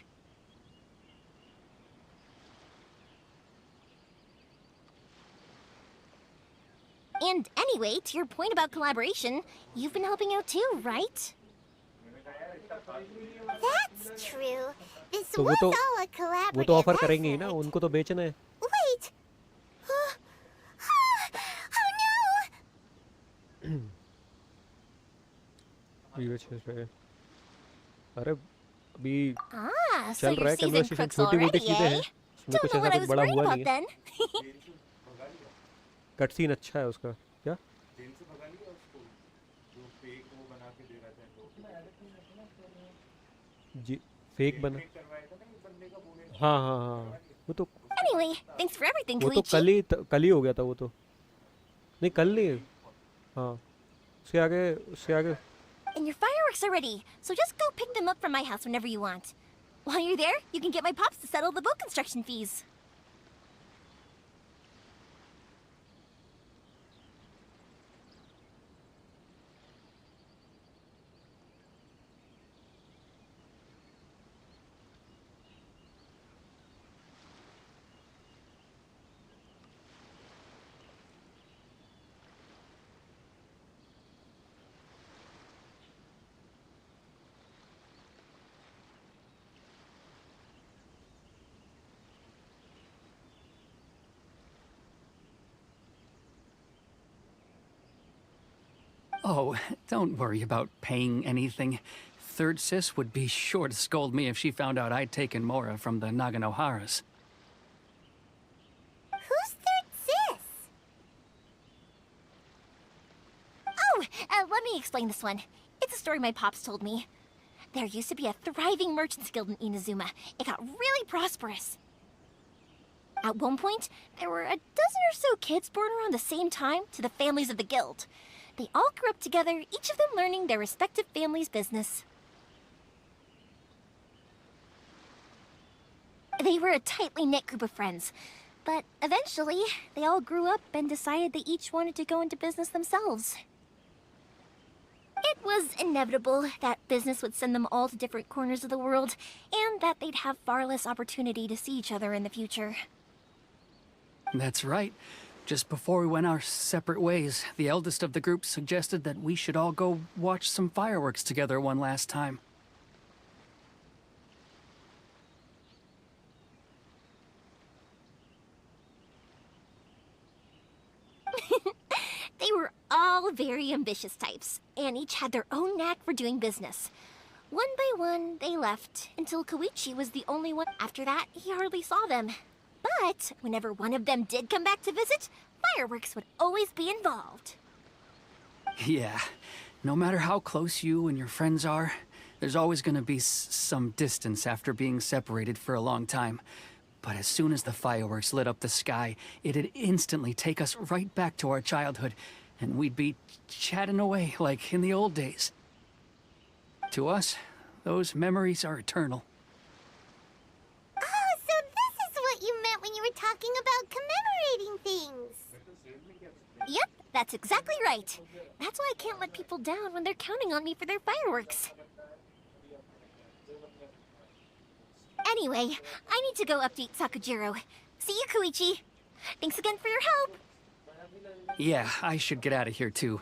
And anyway, to your point about collaboration, you've been helping out too, right? That's true. This तो was all a collaborative वो तो offer effort. करेंगे ही ना, उनको तो बेचना है। Wait. Oh no. अरे अभी So चल रहा you're है seasoned कन्वर्सेशन, crooks छोटी मोटी already, चीजें हैं, eh? इसमें Don't कुछ know what ऐसा I कुछ was बड़ा worried हुआ about नहीं है। then. कट सीन अच्छा है उसका क्या? जी फेक बना। हाँ हाँ हाँ वो तो Anyway, thanks for everything, वो तो Koichi. कल ही हो गया था वो तो। नहीं कल नहीं, हाँ उसके आगे And your fireworks are ready, so just go pick them up from my house whenever you want. While you're there, you can get my pops to settle the boat construction fees. Oh, don't worry about paying anything. Third Sis would be sure to scold me if she found out I'd taken Mora from the Naganoharas. Who's Third Sis? Oh, let me explain this one. It's a story my pops told me. There used to be a thriving merchants guild in Inazuma. It got really prosperous. At one point, there were a dozen or so kids born around the same time to the families of the guild. They all grew up together, each of them learning their respective family's business. They were a tightly knit group of friends, but eventually, they all grew up and decided they each wanted to go into business themselves. It was inevitable that business would send them all to different corners of the world, and that they'd have far less opportunity to see each other in the future. That's right. Just before we went our separate ways, the eldest of the group suggested that we should all go watch some fireworks together one last time. all very ambitious types, and each had their own knack for doing business. One by one, they left, until Koichi was the only one. After that, he hardly saw them. But whenever one of them did come back to visit, fireworks would always be involved. Yeah, no matter how close you and your friends are, there's always gonna be some distance after being separated for a long time. But as soon as the fireworks lit up the sky, it'd instantly take us right back to our childhood, and we'd be chatting away like in the old days. To us, those memories are eternal. Oh, so this is what you meant when you were talking about commemorating things. Yep, that's exactly right. That's why I can't let people down when they're counting on me for their fireworks. Anyway, I need to go update Sakujiro. See you, Koichi. Thanks again for your help. Yeah, I should get out of here too.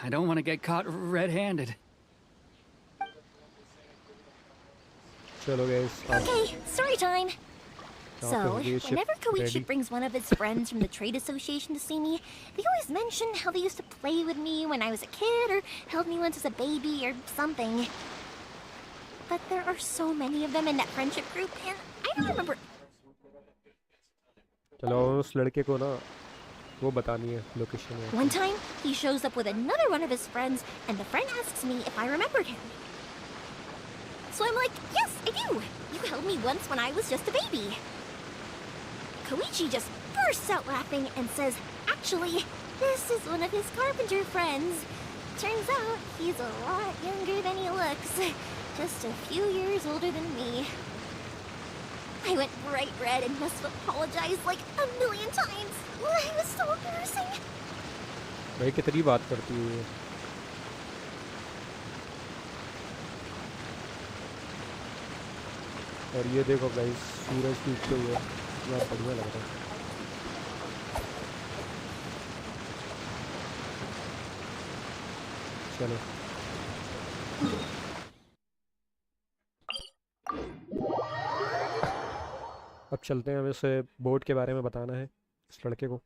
I don't want to get caught red-handed. चलो guys. Okay, story time. So, whenever Koichi ready. brings one of his friends from the trade association to see me, they always mention how they used to play with me when I was a kid, or held me once as a baby, or something. But there are so many of them in that friendship group, and I don't remember. चलो उस लड़के को ना वो बतानी है location है. One time, he shows up with another one of his friends, and the friend asks me if I remembered him. So I'm like, yes, I do. You held me once when I was just a baby. Koichi just bursts out laughing and says, actually, this is one of his carpenter friends. Turns out, he's a lot younger than he looks. Just a few years older than me. I went bright red and must have apologized like a million times. It was so embarrassing. भाई कितनी बात करती है ये. और ये देखो guys सूरज टूटते हुए बहुत बढ़िया लग रहा है. चलो अब चलते हैं. हमें उसे बोट के बारे में बताना है इस लड़के को.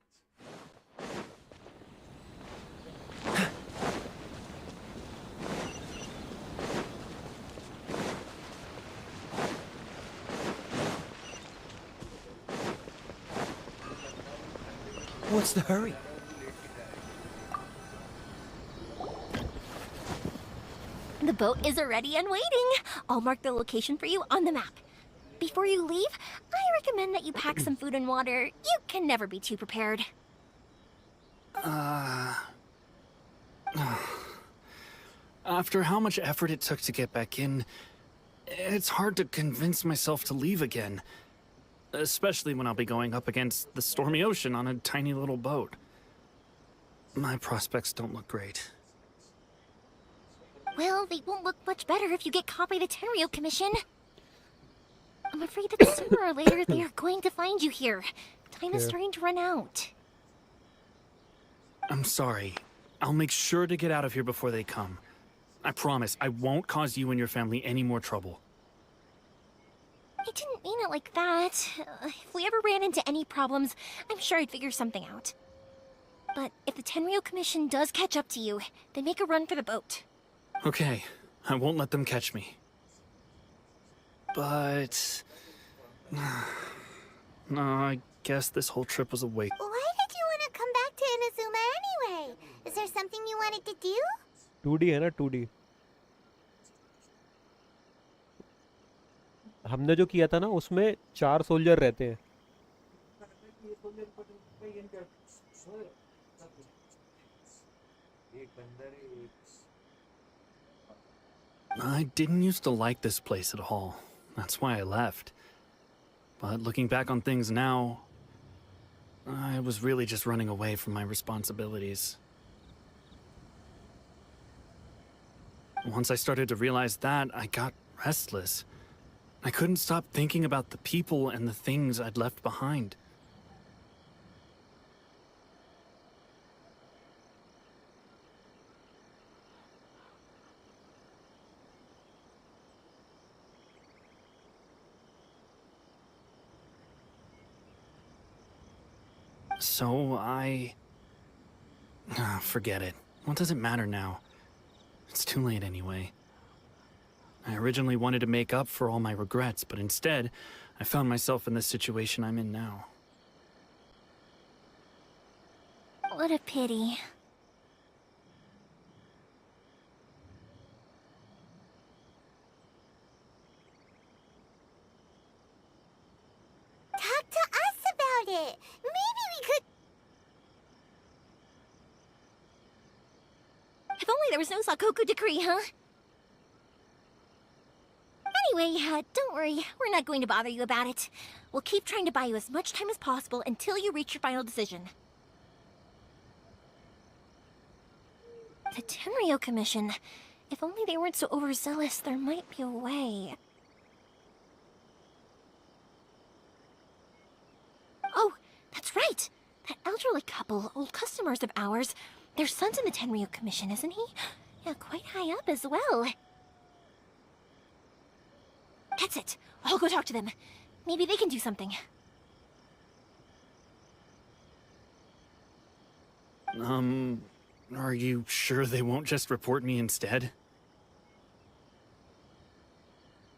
What's the hurry? The boat is ready and waiting. I'll mark the location for you on the map. Before you leave, I recommend that you pack some food and water. You can never be too prepared. After how much effort it took to get back in, it's hard to convince myself to leave again. Especially when I'll be going up against the stormy ocean on a tiny little boat. My prospects don't look great. Well, they won't look much better if you get caught by the Tenryo Commission. I'm afraid that sooner or later they are going to find you here. Time is starting to run out. I'm sorry. I'll make sure to get out of here before they come. I promise I won't cause you and your family any more trouble. I didn't mean it like that. If we ever ran into any problems, I'm sure I'd figure something out. But if the Tenryo Commission does catch up to you, then make a run for the boat. Okay, I won't let them catch me. But... no, I guess this whole trip was a waste. Why did you want to come back to Inazuma anyway? Is there something you wanted to do? 2D है ना 2D. हमने जो किया था ना उसमें 4 soldier रहते हैं. I didn't used to like this place at all. That's why I left. But looking back on things now, I was really just running away from my responsibilities. Once I started to realize that, I got restless. I couldn't stop thinking about the people and the things I'd left behind. So forget it. what does it matter now? It's too late anyway. I originally wanted to make up for all my regrets, but instead, I found myself in the situation I'm in now. What a pity. Talk to us about it. Maybe we could... If only there was no Sakoku decree, huh? Anyway, don't worry. We're not going to bother you about it. We'll keep trying to buy you as much time as possible until you reach your final decision. The Tenryo Commission. If only they weren't so overzealous, there might be a way. Oh, that's right! That elderly couple, old customers of ours, their son's in the Tenryo Commission, isn't he? Yeah, quite high up as well. That's it. I'll go talk to them. Maybe they can do something. Are you sure they won't just report me instead?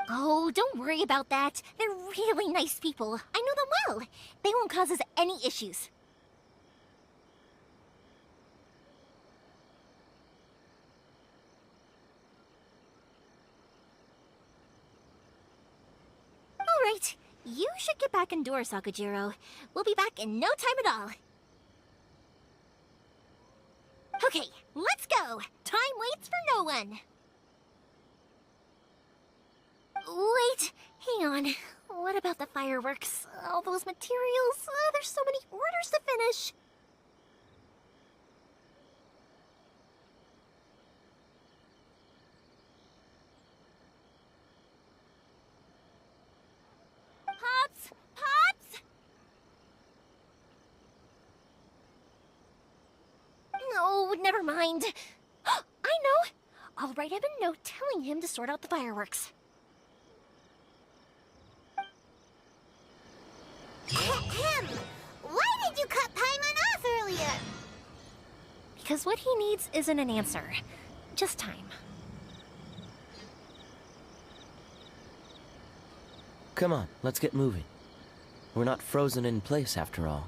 Oh, don't worry about that. They're really nice people. I know them well. They won't cause us any issues. Alright, you should get back indoors, Sakujiro. We'll be back in no time at all. Okay, let's go! Time waits for no one! Wait, hang on. What about the fireworks? All those materials? There's so many orders to finish. Pops! Pops! No, never mind. I know! I'll write him a note telling him to sort out the fireworks. Ahem! Why did you cut Paimon off earlier? Because what he needs isn't an answer. Just time. Come on, let's get moving. We're not frozen in place after all.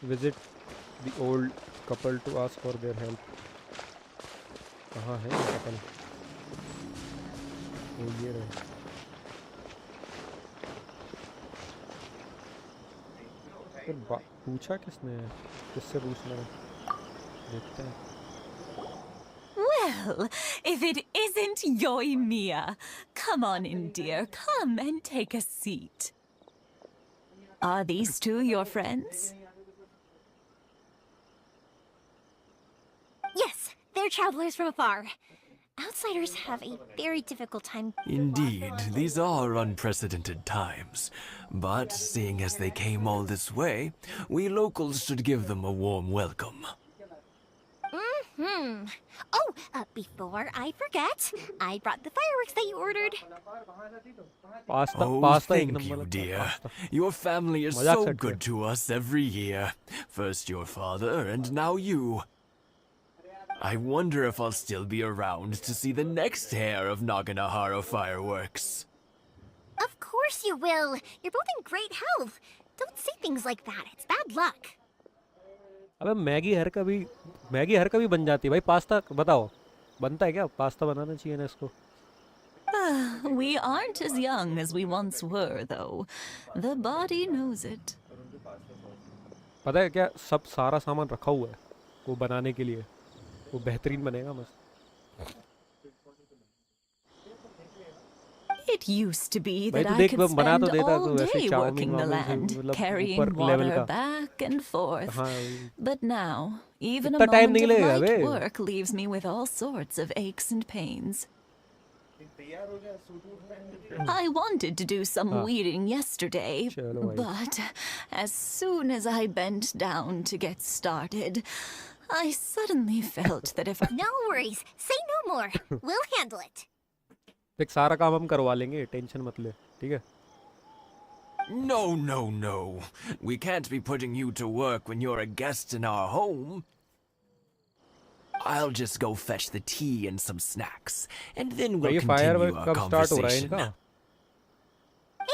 Visit the old couple to ask for their help. कहाँ है ये couple? वो ये रहे. फिर पूछा किसने? किससे पूछना है? देखते हैं. Well, if it isn't Yoimiya, come on in, dear. Come and take a seat. Are these two your friends? Yes, they're travelers from afar. Outsiders have a very difficult time. Indeed, these are unprecedented times. But seeing as they came all this way, we locals should give them a warm welcome. Mm-hmm. Oh, before I forget, I brought the fireworks that you ordered. Thank you, dear. Your family is so good to us every year. First your father, and now you. I wonder if I'll still be around to see the next hair of Naganahara fireworks. Of course you will. You're both in great health. Don't say things like that. It's bad luck. अबे Maggi हर कभी बन जाती है भाई. Pasta बताओ, बनता है क्या? पास्ता बनाना चाहिए ना इसको. We aren't as young as we once were, though. The body knows it. पता है क्या? सब सारा सामान रखा हुआ है. वो बनाने के लिए, वो बेहतरीन बनेगा मस्त। It used to be भाई that तू I देख could बना तो spend देता all तो वैसे day चाउमीन working the वाउमीन से land, मतलब carrying ऊपर लेवल water का। back and forth. हाँ But now, even a इतना टाइम moment नहीं of लगेगा light bay. work leaves me with all sorts of aches and pains. I wanted to do some weeding yesterday, but as soon as I bent down to get started, I suddenly felt that if I... No worries. Say no more. We'll handle it. देख सारा काम हम करवा लेंगे, tension मत ले, ठीक है? No, no, no. We can't be putting you to work when you're a guest in our home. I'll just go fetch the tea and some snacks, and then we'll continue our conversation.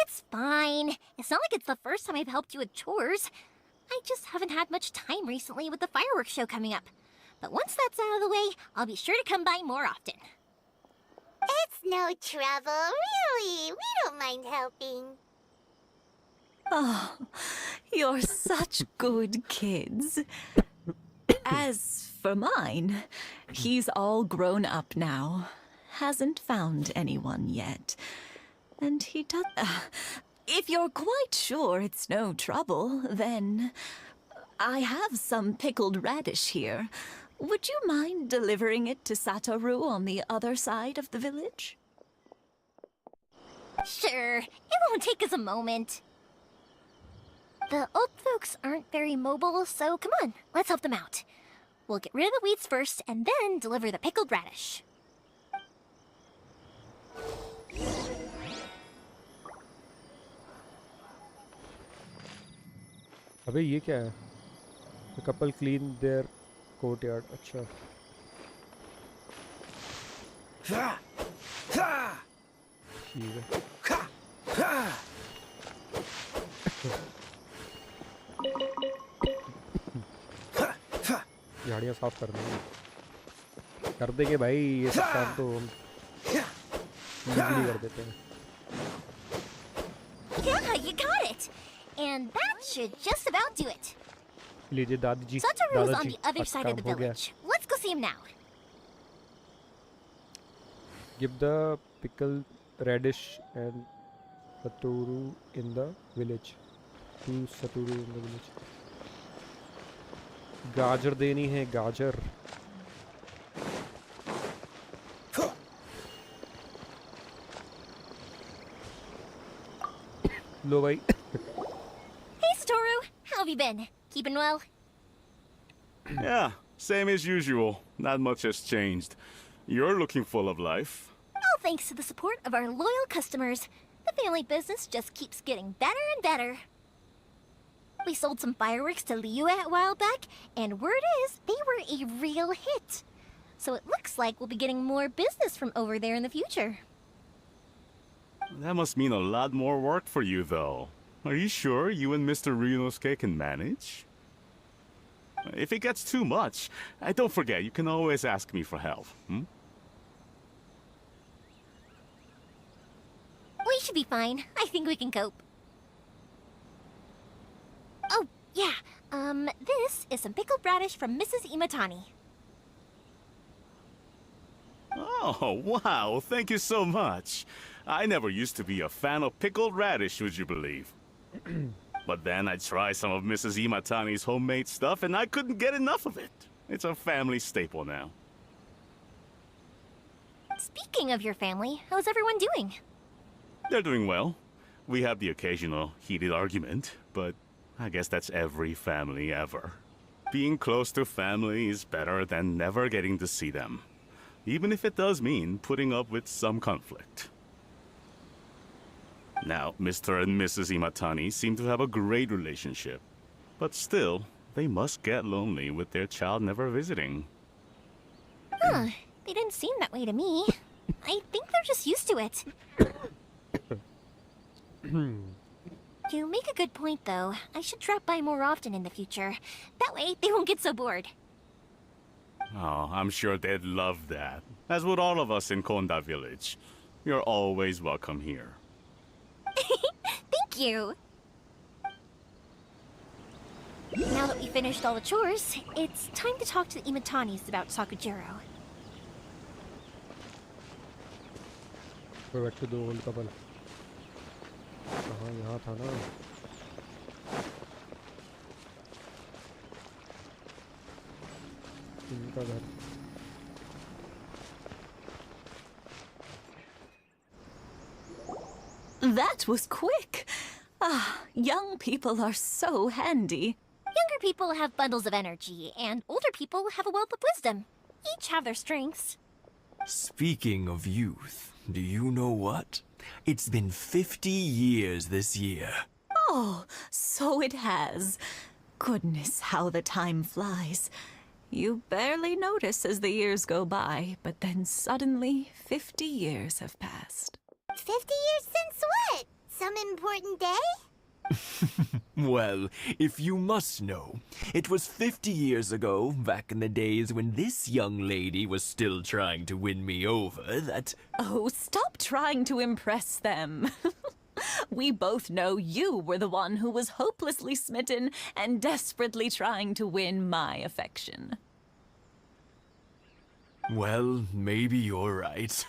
It's fine. It's not like it's the first time I've helped you with chores. I just haven't had much time recently with the fireworks show coming up. But once that's out of the way, I'll be sure to come by more often. It's no trouble, really. We don't mind helping. Oh, you're such good kids. As for mine, he's all grown up now. Hasn't found anyone yet. And he does... if you're quite sure it's no trouble, then... I have some pickled radish here. Would you mind delivering it to Satoru on the other side of the village? Sure. It won't take us a moment. The old folks aren't very mobile, so come on, let's help them out. We'll get rid of the weeds first, and then deliver the pickled radish. अबे ये क्या है? The couple clean their courtyard. अच्छा। ठीक है। झाड़ियाँ साफ कर देंगे। कर देंगे भाई, ये सब काम तो हम इजीली कर देते हैं। Yeah, you got it! And that should just about do it. लीजिए दादी जी। Satoru's on the other side of the village. Let's go see him now. Give the pickled radish and Satoru in the village. To Satoru in the village. गाजर देनी है, गाजर। लो भाई। Hey Satoru, how have you been? Keeping well? Yeah, same as usual. Not much has changed. You're looking full of life. All thanks to the support of our loyal customers. The family business just keeps getting better and better. We sold some fireworks to Liu a while back, and word is they were a real hit. So it looks like we'll be getting more business from over there in the future. That must mean a lot more work for you, though. Are you sure you and Mr. Ryunosuke can manage? If it gets too much, don't forget, you can always ask me for help, hmm? We should be fine. I think we can cope. Oh, yeah. This is some pickled radish from Mrs. Imatani. Oh, wow, thank you so much. I never used to be a fan of pickled radish, would you believe? But then I tried some of Mrs. Imatani's homemade stuff and I couldn't get enough of it. It's a family staple now. Speaking of your family, how's everyone doing? They're doing well. We have the occasional heated argument, but I guess that's every family ever. Being close to family is better than never getting to see them, even if it does mean putting up with some conflict. Now, Mr. and Mrs. Imatani seem to have a great relationship, but still, they must get lonely with their child never visiting. Huh, they didn't seem that way to me. I think they're just used to it. You make a good point, though. I should drop by more often in the future. That way, they won't get so bored. Oh, I'm sure they'd love that. As would all of us in Konda Village. You're always welcome here. Thank you. Now that we finished all the chores, it's time to talk to the Imatanis about Sakujiro. Go back to the old couple. यहाँ था ना. इनका घर. That was quick. Ah, young people are so handy. Younger people have bundles of energy, and older people have a wealth of wisdom. Each have their strengths. Speaking of youth, do you know what? It's been 50 years this year. Oh, so it has. Goodness, how the time flies. You barely notice as the years go by, but then suddenly 50 years have passed. 50 years since what? Some important day? Well, if you must know, it was 50 years ago, back in the days when this young lady was still trying to win me over, that... Oh, stop trying to impress them. We both know you were the one who was hopelessly smitten and desperately trying to win my affection. Well, maybe you're right.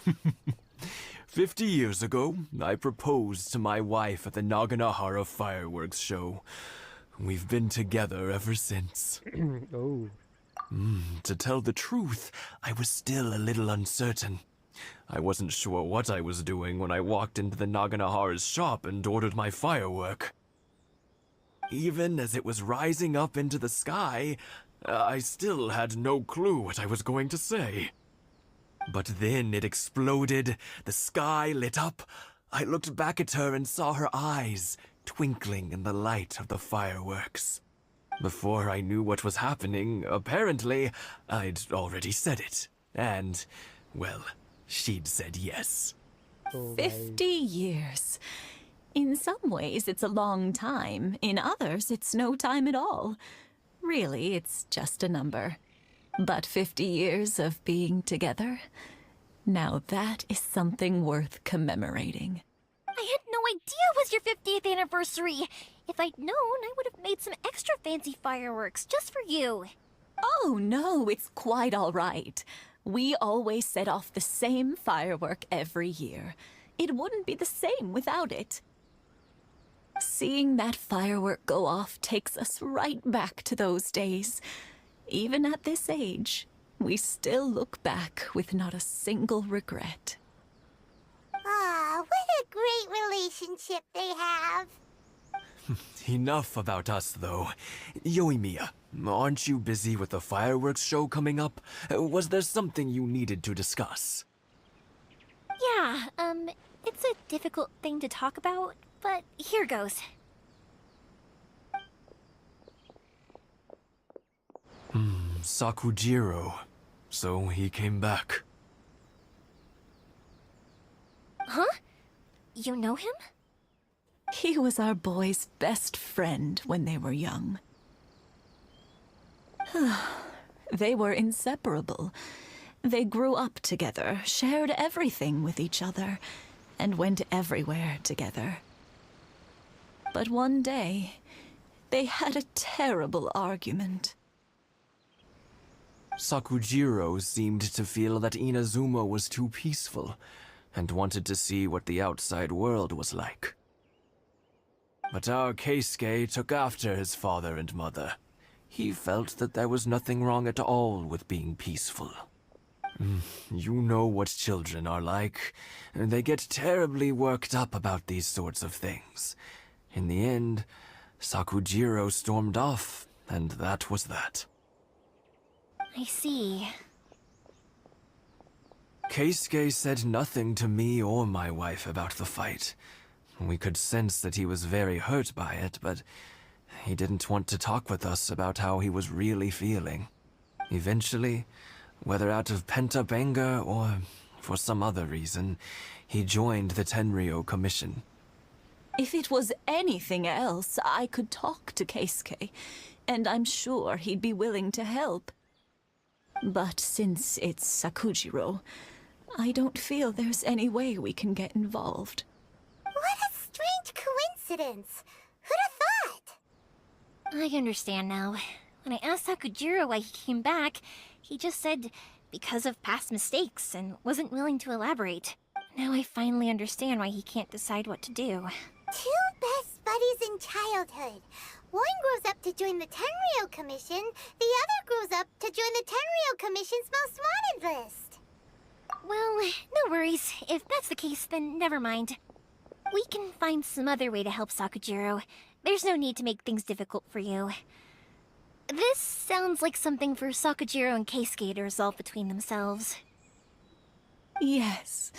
50 years ago, I proposed to my wife at the Naganahara fireworks show. We've been together ever since. Oh. To tell the truth, I was still a little uncertain. I wasn't sure what I was doing when I walked into the Naganahara's shop and ordered my firework. Even as it was rising up into the sky, I still had no clue what I was going to say. But then it exploded, the sky lit up. I looked back at her and saw her eyes twinkling in the light of the fireworks. Before I knew what was happening, apparently, I'd already said it. And, well, she'd said yes. 50 years. In some ways, it's a long time. In others, it's no time at all. Really, it's just a number. But 50 years of being together, now that is something worth commemorating. I had no idea it was your 50th anniversary. If I'd known, I would have made some extra fancy fireworks just for you. Oh, no, it's quite all right. We always set off the same firework every year. It wouldn't be the same without it. Seeing that firework go off takes us right back to those days. Even at this age, we still look back with not a single regret. Ah, what a great relationship they have. Enough about us, though. Yoimiya, aren't you busy with the fireworks show coming up? Was there something you needed to discuss? Yeah, it's a difficult thing to talk about, but here goes. Sakujiro. So he came back. Huh? You know him? He was our boys' best friend when they were young. They were inseparable. They grew up together, shared everything with each other, and went everywhere together. But one day, they had a terrible argument. Sakujiro seemed to feel that Inazuma was too peaceful, and wanted to see what the outside world was like. But our Keisuke took after his father and mother. He felt that there was nothing wrong at all with being peaceful. You know what children are like. They get terribly worked up about these sorts of things. In the end, Sakujiro stormed off, and that was that. I see. Keisuke said nothing to me or my wife about the fight. We could sense that he was very hurt by it, but he didn't want to talk with us about how he was really feeling. Eventually, whether out of pent-up anger or for some other reason, he joined the Tenryou Commission. If it was anything else, I could talk to Keisuke, and I'm sure he'd be willing to help. But since it's Sakujiro, I don't feel there's any way we can get involved. What a strange coincidence! Who'd have thought? I understand now. When I asked Sakujiro why he came back, he just said because of past mistakes and wasn't willing to elaborate. Now I finally understand why he can't decide what to do. Two best buddies in childhood. One grows up to join the Tenryou Commission, the other grows up to join the Tenryou Commission's most wanted list. Well, no worries. If that's the case, then never mind. We can find some other way to help Sakujiro. There's no need to make things difficult for you. This sounds like something for Sakujiro and Keisuke to resolve between themselves. Yes.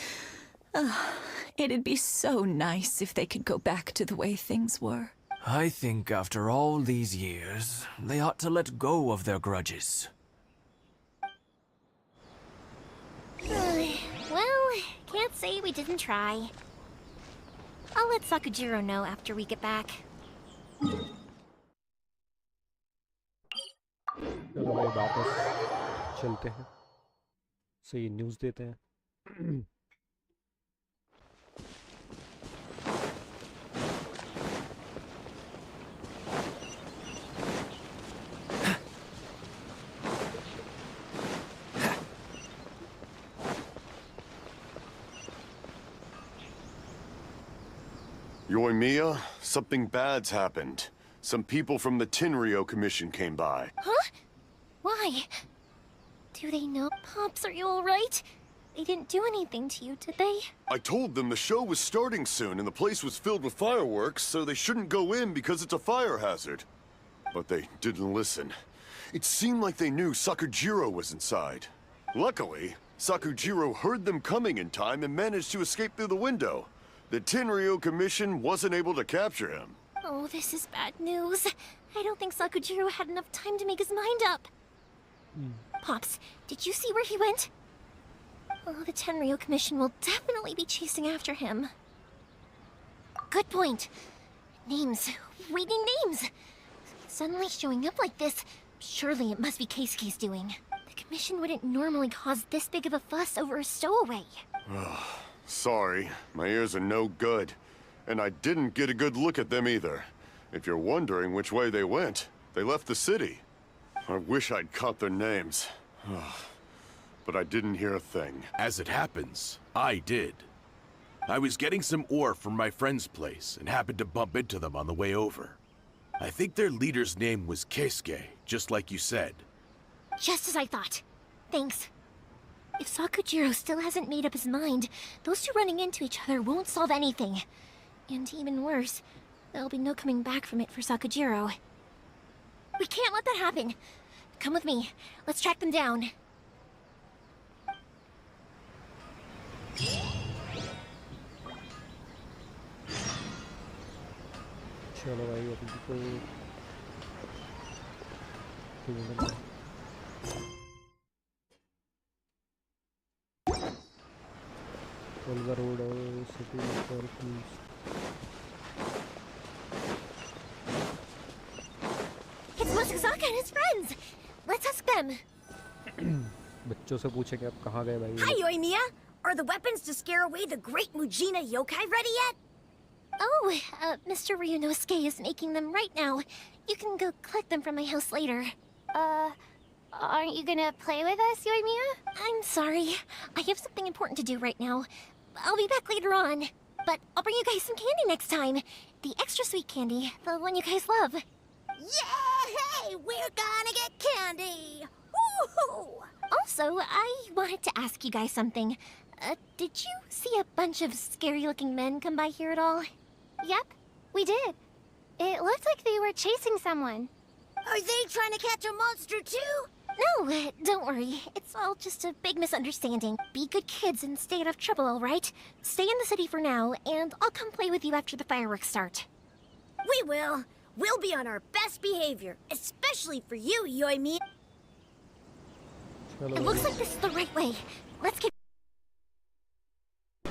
It'd be so nice if they could go back to the way things were. I think after all these years, they ought to let go of their grudges. Well, can't say we didn't try. I'll let Sakujiro know after we get back. चलो भाई वापस चलते हैं सही news देते हैं Yoimiya, something bad's happened. Some people from the Tenryou Commission came by. Huh? Why? Do they know? Pops, are you alright? They didn't do anything to you, did they? I told them the show was starting soon and the place was filled with fireworks, so they shouldn't go in because it's a fire hazard. But they didn't listen. It seemed like they knew Sakujiro was inside. Luckily, Sakujiro heard them coming in time and managed to escape through the window. The Tenryou Commission wasn't able to capture him. Oh, this is bad news. I don't think Sakujiro had enough time to make his mind up. Pops, did you see where he went? Oh, the Tenryou Commission will definitely be chasing after him. Good point. Names. We need names. Suddenly showing up like this, surely it must be Keisuke's doing. The Commission wouldn't normally cause this big of a fuss over a stowaway. Sorry, my ears are no good. And I didn't get a good look at them either. If you're wondering which way they went, they left the city. I wish I'd caught their names. But I didn't hear a thing. As it happens, I did. I was getting some ore from my friend's place and happened to bump into them on the way over. I think their leader's name was Keisuke, just like you said. Just as I thought. Thanks. If Sakujiro still hasn't made up his mind, those two running into each other won't solve anything. And even worse, there'll be no coming back from it for Sakujiro. We can't let that happen. Come with me. Let's track them down. चलो भाई अभी तो Follow the road or city or police. It's Masazaka and his friends. Let's ask them. बच्चों से पूछेंगे अब कहाँ गए भाई? Hi, Yoimiya. Are the weapons to scare away the great Mujina yokai ready yet? Oh, Mr. Ryunosuke is making them right now. You can go collect them from my house later. Aren't you gonna play with us, Yoimiya? I'm sorry. I have something important to do right now. I'll be back later on. But I'll bring you guys some candy next time. The extra sweet candy, the one you guys love. Yay! We're gonna get candy! Woohoo! Also, I wanted to ask you guys something. Did you see a bunch of scary-looking men come by here at all? Yep, we did. It looked like they were chasing someone. Are they trying to catch a monster too? No, don't worry. It's all just a big misunderstanding. Be good kids and stay out of trouble, all right? Stay in the city for now, and I'll come play with you after the fireworks start. We will. We'll be on our best behavior, especially for you, Yoimiya. It looks like this is the right way. Let's get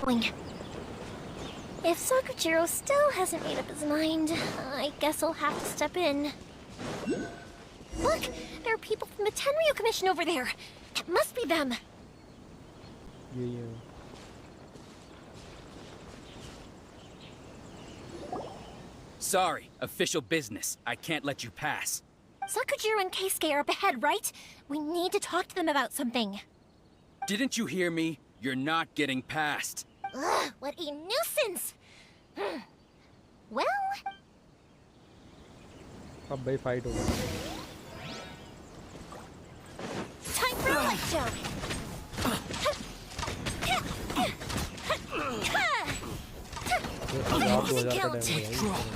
going. If Sakujiro still hasn't made up his mind, I guess I'll have to step in. Look! There are people from the Tenryou Commission over there! It must be them! Yeah. Sorry, official business. I can't let you pass. Sakujiro and Keisuke are up ahead, right? We need to talk to them about something. Didn't you hear me? You're not getting past. Ugh, what a nuisance! Well... अब भाई fight होगा. Time for a light show! Easy count!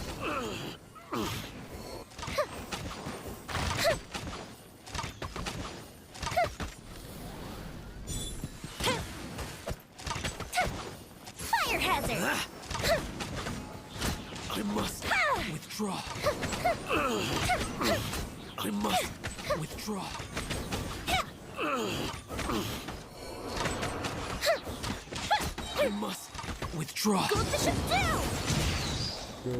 Fire hazard! I must withdraw. I must withdraw. I must withdraw. Go Bishop down! Yo.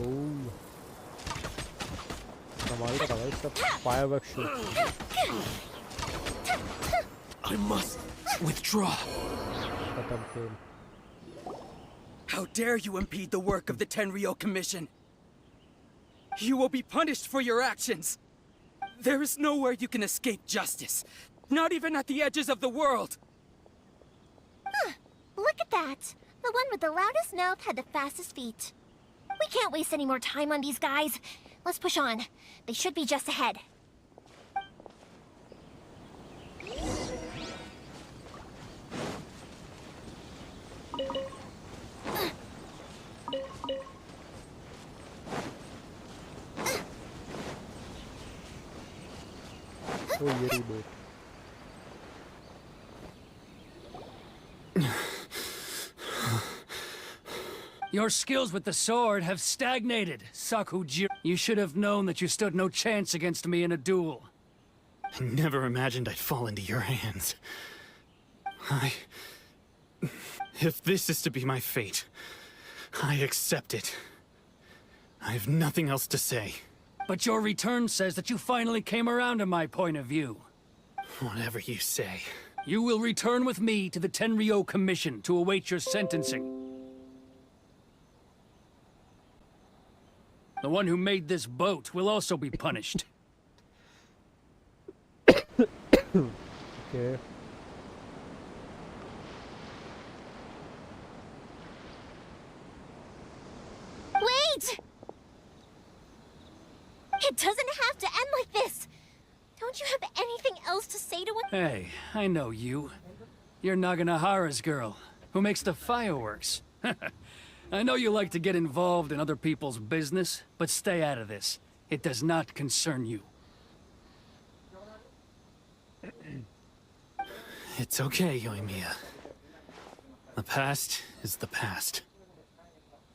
कमाल का था भाई इसका firework show. I must withdraw. खत्म खेल. How dare you impede the work of the Tenryou Commission? You will be punished for your actions. There is nowhere you can escape justice. Not even at the edges of the world. Look at that. The one with the loudest mouth had the fastest feet. We can't waste any more time on these guys. Let's push on. They should be just ahead. Oh, ये reboot. Your skills with the sword have stagnated, Sakujiro. You should have known that you stood no chance against me in a duel. I never imagined I'd fall into your hands. If this is to be my fate, I accept it. I have nothing else to say. But your return says that you finally came around to my point of view. Whatever you say. You will return with me to the Tenryou Commission to await your sentencing. The one who made this boat will also be punished. Okay. Wait! It doesn't have to end like this! Don't you have anything else to say to us? Hey, I know you. You're Naganahara's girl, who makes the fireworks. I know you like to get involved in other people's business, but stay out of this. It does not concern you. It's okay, Yoimiya. The past is the past.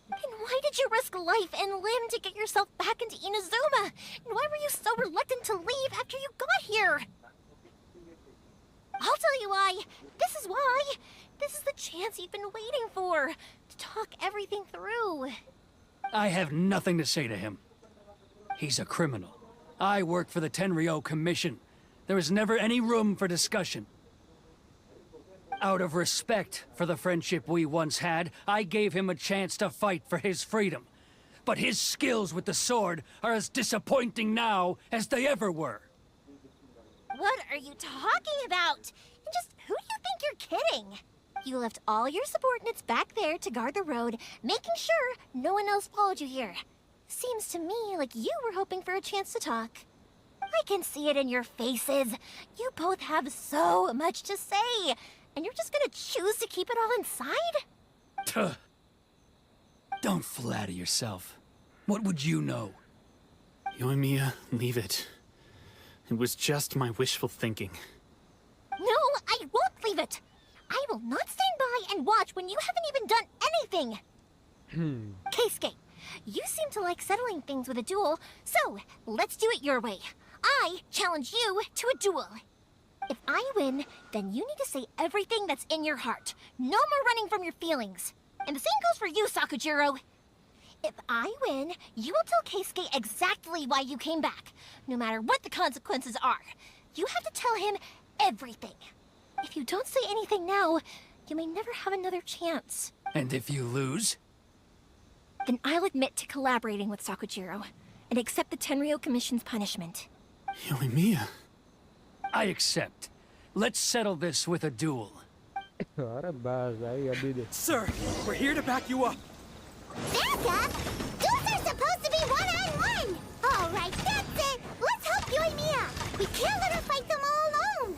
Then why did you risk life and limb to get yourself back into Inazuma? And why were you so reluctant to leave after you got here? I'll tell you why. This is why. This is the chance you've been waiting for. To talk everything through. I have nothing to say to him. He's a criminal. I work for the Tenryou Commission. There is never any room for discussion. Out of respect for the friendship we once had, I gave him a chance to fight for his freedom. But his skills with the sword are as disappointing now as they ever were. What are you talking about? And just who do you think you're kidding? You left all your subordinates back there to guard the road, making sure no one else followed you here. Seems to me like you were hoping for a chance to talk. I can see it in your faces. You both have so much to say, and you're just gonna choose to keep it all inside? Tuh. Don't flatter yourself. What would you know? Yoimiya, leave it. It was just my wishful thinking. No, I won't leave it. I will not stand by and watch when you haven't even done anything. Keisuke, you seem to like settling things with a duel, so let's do it your way. I challenge you to a duel. If I win, then you need to say everything that's in your heart. No more running from your feelings. And the same goes for you, Sakujiro. If I win, you will tell Keisuke exactly why you came back, no matter what the consequences are. You have to tell him everything. If you don't say anything now, you may never have another chance. And if you lose? Then I'll admit to collaborating with Sakujiro and accept the Tenryo Commission's punishment. Yoimiya. I accept. Let's settle this with a duel. Sir, we're here to back you up. Back up? Duels are supposed to be one-on-one! All right, that's it! Let's help Yoimiya! We can't let her fight them all alone!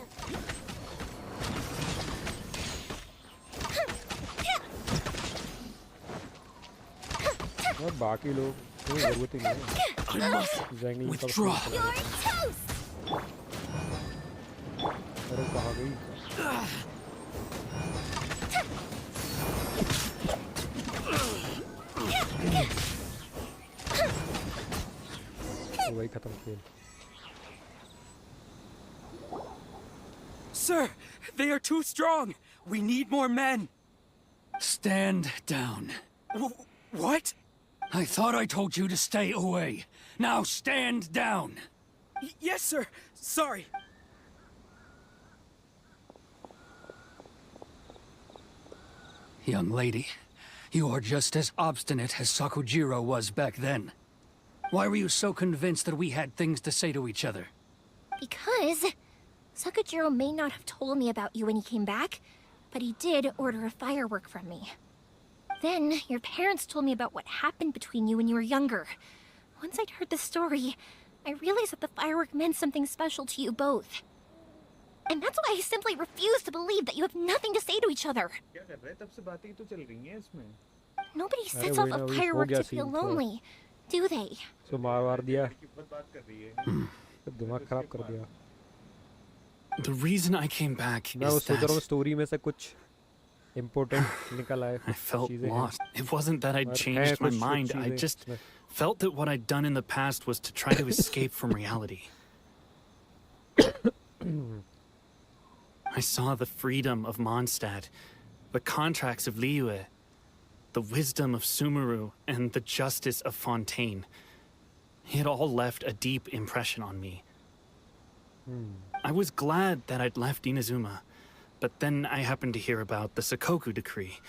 बाकी लोग कोई जरूरत ही नहीं है Withdraw. You're toast! अरे कहाँ गई वही खत्म खेल Sir, they are too strong. We need more men. Stand down. What? I thought I told you to stay away. Now stand down. Yes, sir. Sorry. Young lady, you are just as obstinate as Sakujiro was back then. Why were you so convinced that we had things to say to each other? Because Sakujiro may not have told me about you when he came back, but he did order a firework from me. Then, your parents told me about what happened between you when you were younger. Once I'd heard the story, I realized that the firework meant something special to you both. And that's why I simply refuse to believe that you have nothing to say to each other. Nobody sets off a firework to feel lonely, do they? So मार दिया दिमाग खराब कर दिया The reason I came back मैं is सोच रहा हूँ that स्टोरी में से कुछ important निकल आए I felt चीजें हैं। lost. It wasn't that I'd और changed हैं my कुछ mind. I चीजें just इसमें। felt that what I'd done in the past was to try to escape from reality. I saw the freedom of Mondstadt, the contracts of Liyue, the wisdom of Sumeru, and the justice of Fontaine. It all left a deep impression on me. I was glad that I'd left Inazuma, but then I happened to hear about the Sakoku decree.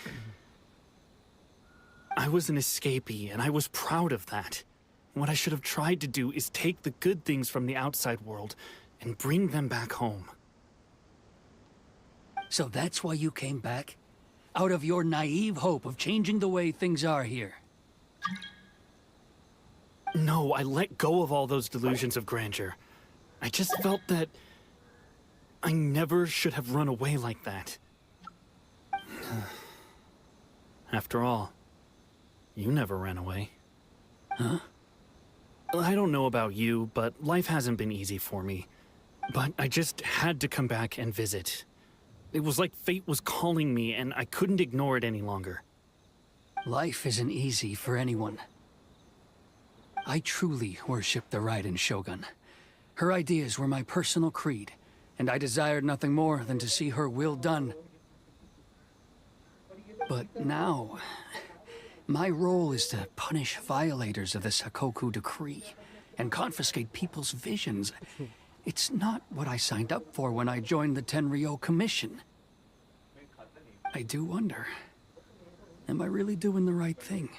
I was an escapee, and I was proud of that. What I should have tried to do is take the good things from the outside world and bring them back home. So that's why you came back? Out of your naive hope of changing the way things are here? No, I let go of all those delusions of grandeur. I just felt that I never should have run away like that. After all, you never ran away. Huh? I don't know about you, but life hasn't been easy for me. But I just had to come back and visit. It was like fate was calling me, and I couldn't ignore it any longer. Life isn't easy for anyone. I truly worship the Raiden Shogun. Her ideas were my personal creed, and I desired nothing more than to see her will done. But now, my role is to punish violators of the Sakoku decree and confiscate people's visions. It's not what I signed up for when I joined the Tenryo Commission. I do wonder, am I really doing the right thing?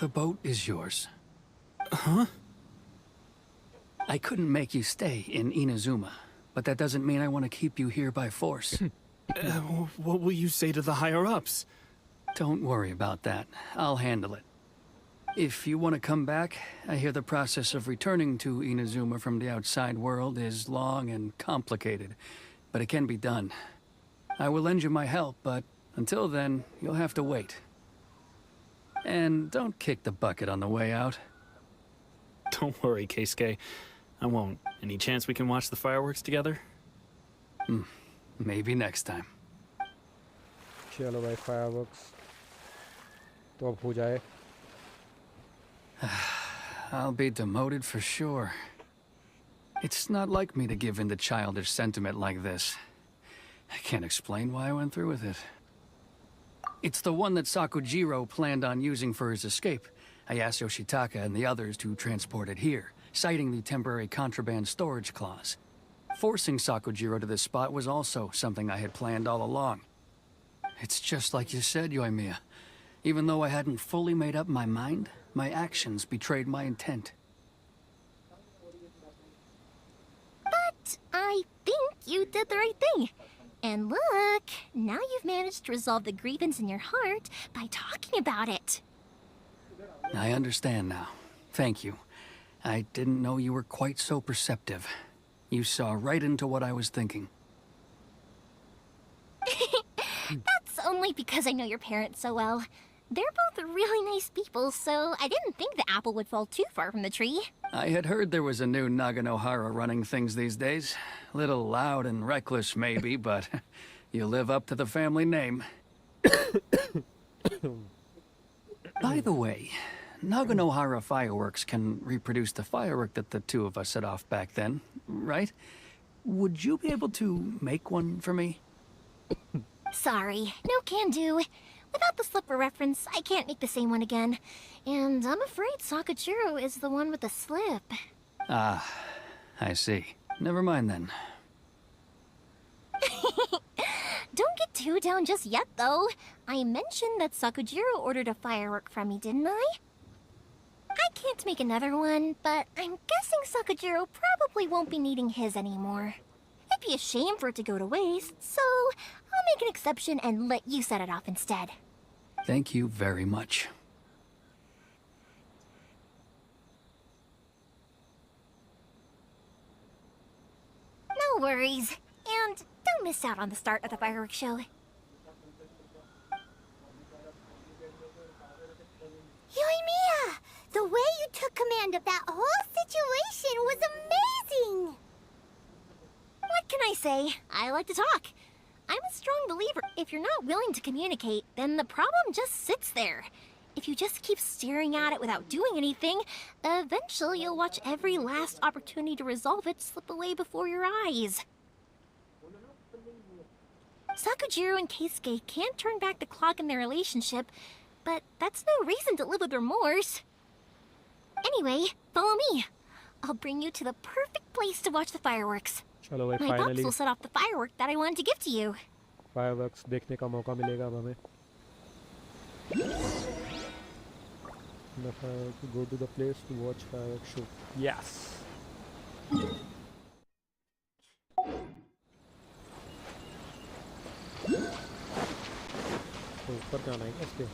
The boat is yours. Huh? I couldn't make you stay in Inazuma, but that doesn't mean I want to keep you here by force. What will you say to the higher-ups? Don't worry about that. I'll handle it. If you want to come back, I hear the process of returning to Inazuma from the outside world is long and complicated, but it can be done. I will lend you my help, but until then, you'll have to wait. And don't kick the bucket on the way out. Don't worry, Keisuke. I won't. Any chance we can watch the fireworks together? Maybe next time. चलो भाई fireworks तो अब हो जाए I'll be demoted for sure. It's not like me to give in to childish sentiment like this. I can't explain why I went through with it. It's the one that Sakujiro planned on using for his escape. I asked Yoshitaka and the others to transport it here, citing the temporary contraband storage clause. Forcing Sakujiro to this spot was also something I had planned all along. It's just like you said, Yoimiya. Even though I hadn't fully made up my mind, my actions betrayed my intent. But I think you did the right thing. And look, now you've managed to resolve the grievance in your heart by talking about it. I understand now. Thank you. I didn't know you were quite so perceptive. You saw right into what I was thinking. That's only because I know your parents so well. They're both really nice people, so I didn't think the apple would fall too far from the tree. I had heard there was a new Naganohara running things these days. Little loud and reckless, maybe, but you live up to the family name. By the way, Naganohara fireworks can reproduce the firework that the two of us set off back then, right? Would you be able to make one for me? Sorry, no can do. Without the slipper reference, I can't make the same one again. And I'm afraid Sakujiro is the one with the slip. Ah, I see. Never mind then. Don't get too down just yet, though. I mentioned that Sakujiro ordered a firework from me, didn't I? I can't make another one, but I'm guessing Sakujiro probably won't be needing his anymore. It'd be a shame for it to go to waste, so I'll make an exception and let you set it off instead. Thank you very much. No worries. And don't miss out on the start of the fireworks show. Yoimiya! The way you took command of that whole situation was amazing! What can I say? I like to talk. I'm a strong believer. If you're not willing to communicate, then the problem just sits there. If you just keep staring at it without doing anything, eventually you'll watch every last opportunity to resolve it slip away before your eyes. Sakujiro and Keisuke can't turn back the clock in their relationship, but that's no reason to live with remorse. Anyway, follow me. I'll bring you to the perfect place to watch the fireworks. चलो भाई, My pops finally will set off the firework that I wanted to give to you. fireworks देखने का मौका मिलेगा अब हमें. Go to the place to watch fireworks show. Yes. तो ऊपर जाना है क्या इसके?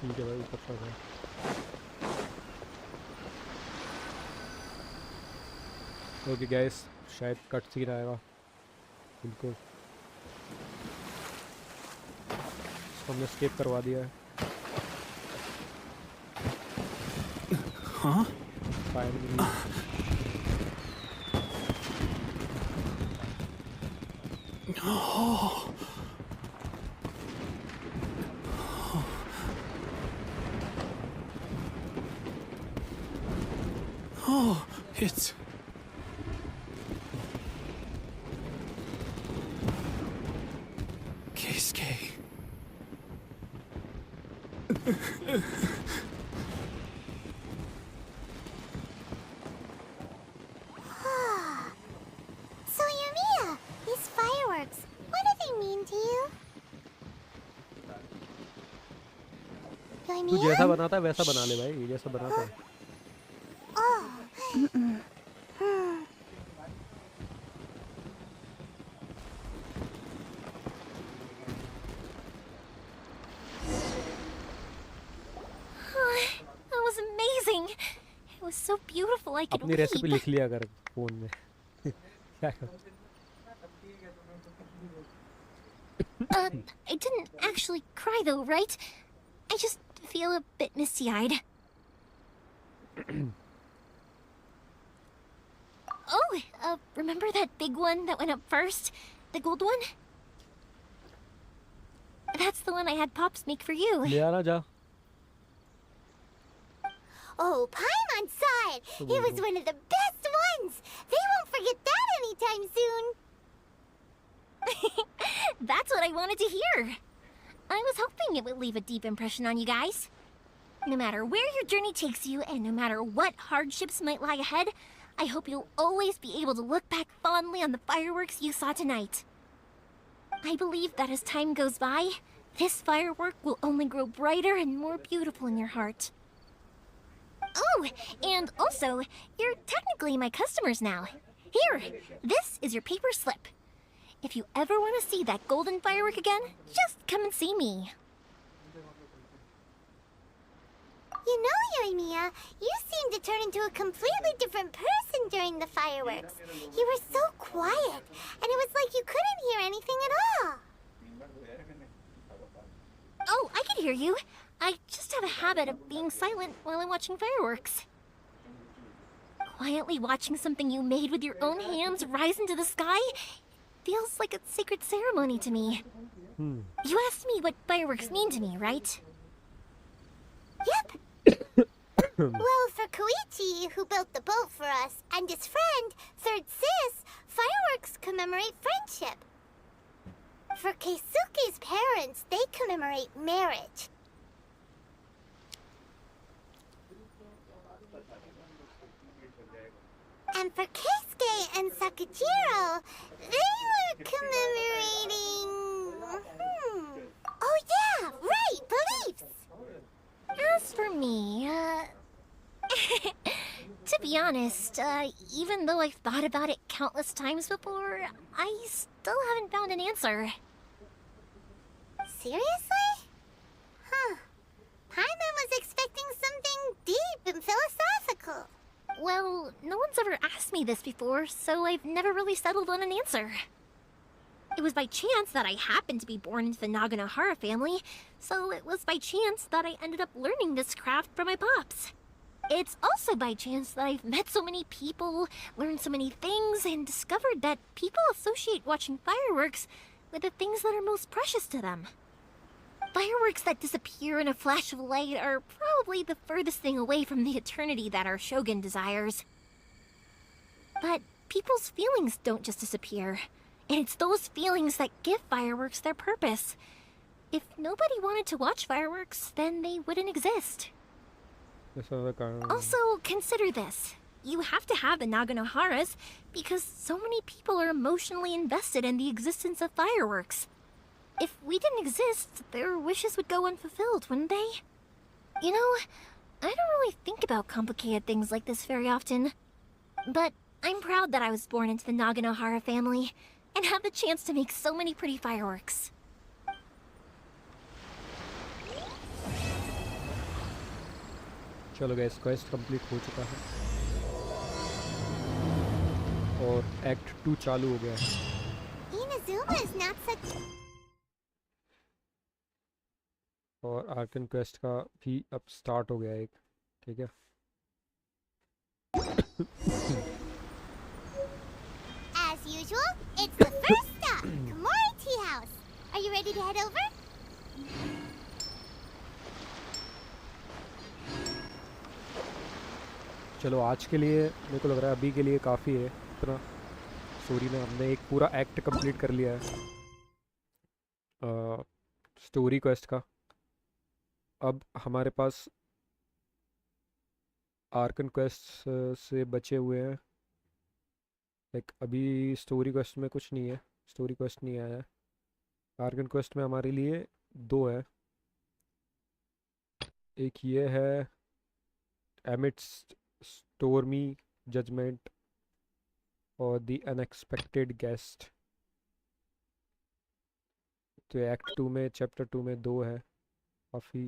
ठीक है भाई, ऊपर चल रहा है. ओके गाइस, शायद कट सीन आएगा. बिल्कुल इसको हमने स्किप करवा दिया है. हाँ? Finally Oh, it's... Keisuke. So, Yoimiya, these fireworks, what do they mean to you? तू Yoimiya? जैसा बनाता है वैसा बना ले भाई, जैसा बनाता है. That was amazing. It was so beautiful I could अपनी रेसिपी weep. लिख लिया कर फोन में. क्या कर? I didn't actually cry though, right? I just feel a bit misty-eyed. Oh, remember that big one that went up first? The gold one? That's the one I had Pops make for you. ले आना जा. Oh, Paimon saw it! It was one of the best ones! They won't forget that anytime soon! That's what I wanted to hear. I was hoping it would leave a deep impression on you guys. No matter where your journey takes you, and no matter what hardships might lie ahead, I hope you'll always be able to look back fondly on the fireworks you saw tonight. I believe that as time goes by, this firework will only grow brighter and more beautiful in your heart. Oh, and also, you're technically my customers now. Here, this is your paper slip. If you ever want to see that golden firework again, just come and see me. You know, Yoimiya, you seemed to turn into a completely different person during the fireworks. You were so quiet, and it was like you couldn't hear anything at all. Oh, I can hear you. I just have a habit of being silent while I'm watching fireworks. Quietly watching something you made with your own hands rise into the sky feels like a sacred ceremony to me. You asked me what fireworks mean to me, right? Yep. Well, for Koichi, who built the boat for us, and his friend, Third Sis, fireworks commemorate friendship. For Keisuke's parents, they commemorate marriage. And for Keisuke and Sakujiro, they were commemorating... Oh yeah, right, beliefs! As for me, to be honest, even though I've thought about it countless times before, I still haven't found an answer. Seriously? Huh. Paimon was expecting something deep and philosophical. Well, no one's ever asked me this before, so I've never really settled on an answer. It was by chance that I happened to be born into the Naganohara family, so it was by chance that I ended up learning this craft from my pops. It's also by chance that I've met so many people, learned so many things, and discovered that people associate watching fireworks with the things that are most precious to them. Fireworks that disappear in a flash of light are probably the furthest thing away from the eternity that our shogun desires. But people's feelings don't just disappear. And it's those feelings that give fireworks their purpose. If nobody wanted to watch fireworks, then they wouldn't exist. Also, consider this. You have to have the Naganoharas because so many people are emotionally invested in the existence of fireworks. If we didn't exist, their wishes would go unfulfilled, wouldn't they? You know, I don't really think about complicated things like this very often. But I'm proud that I was born into the Naganohara family and have the chance to make so many pretty fireworks. चलो guys, quest complete हो चुका है और act 2 चालू हो गया है. Inazuma is not such... और आर्कन क्वेस्ट का भी अब स्टार्ट हो गया एक. ठीक है. As usual, it's the first stop, Komori Tea House. Are you ready to head over? चलो आज के लिए मेरे को लग रहा है अभी के लिए काफ़ी है इतना. स्टोरी में हमने एक पूरा एक्ट कंप्लीट कर लिया है स्टोरी क्वेस्ट का. अब हमारे पास आर्कन क्वेस्ट से बचे हुए हैं. लाइक अभी स्टोरी क्वेस्ट में कुछ नहीं है, स्टोरी क्वेस्ट नहीं आया है. आर्कन क्वेस्ट में हमारे लिए 2 है. एक ये है एमिट्स स्टोर्मी जजमेंट और द अनएक्सपेक्टेड गेस्ट. तो एक्ट 2 में चैप्टर 2 में 2 है. काफ़ी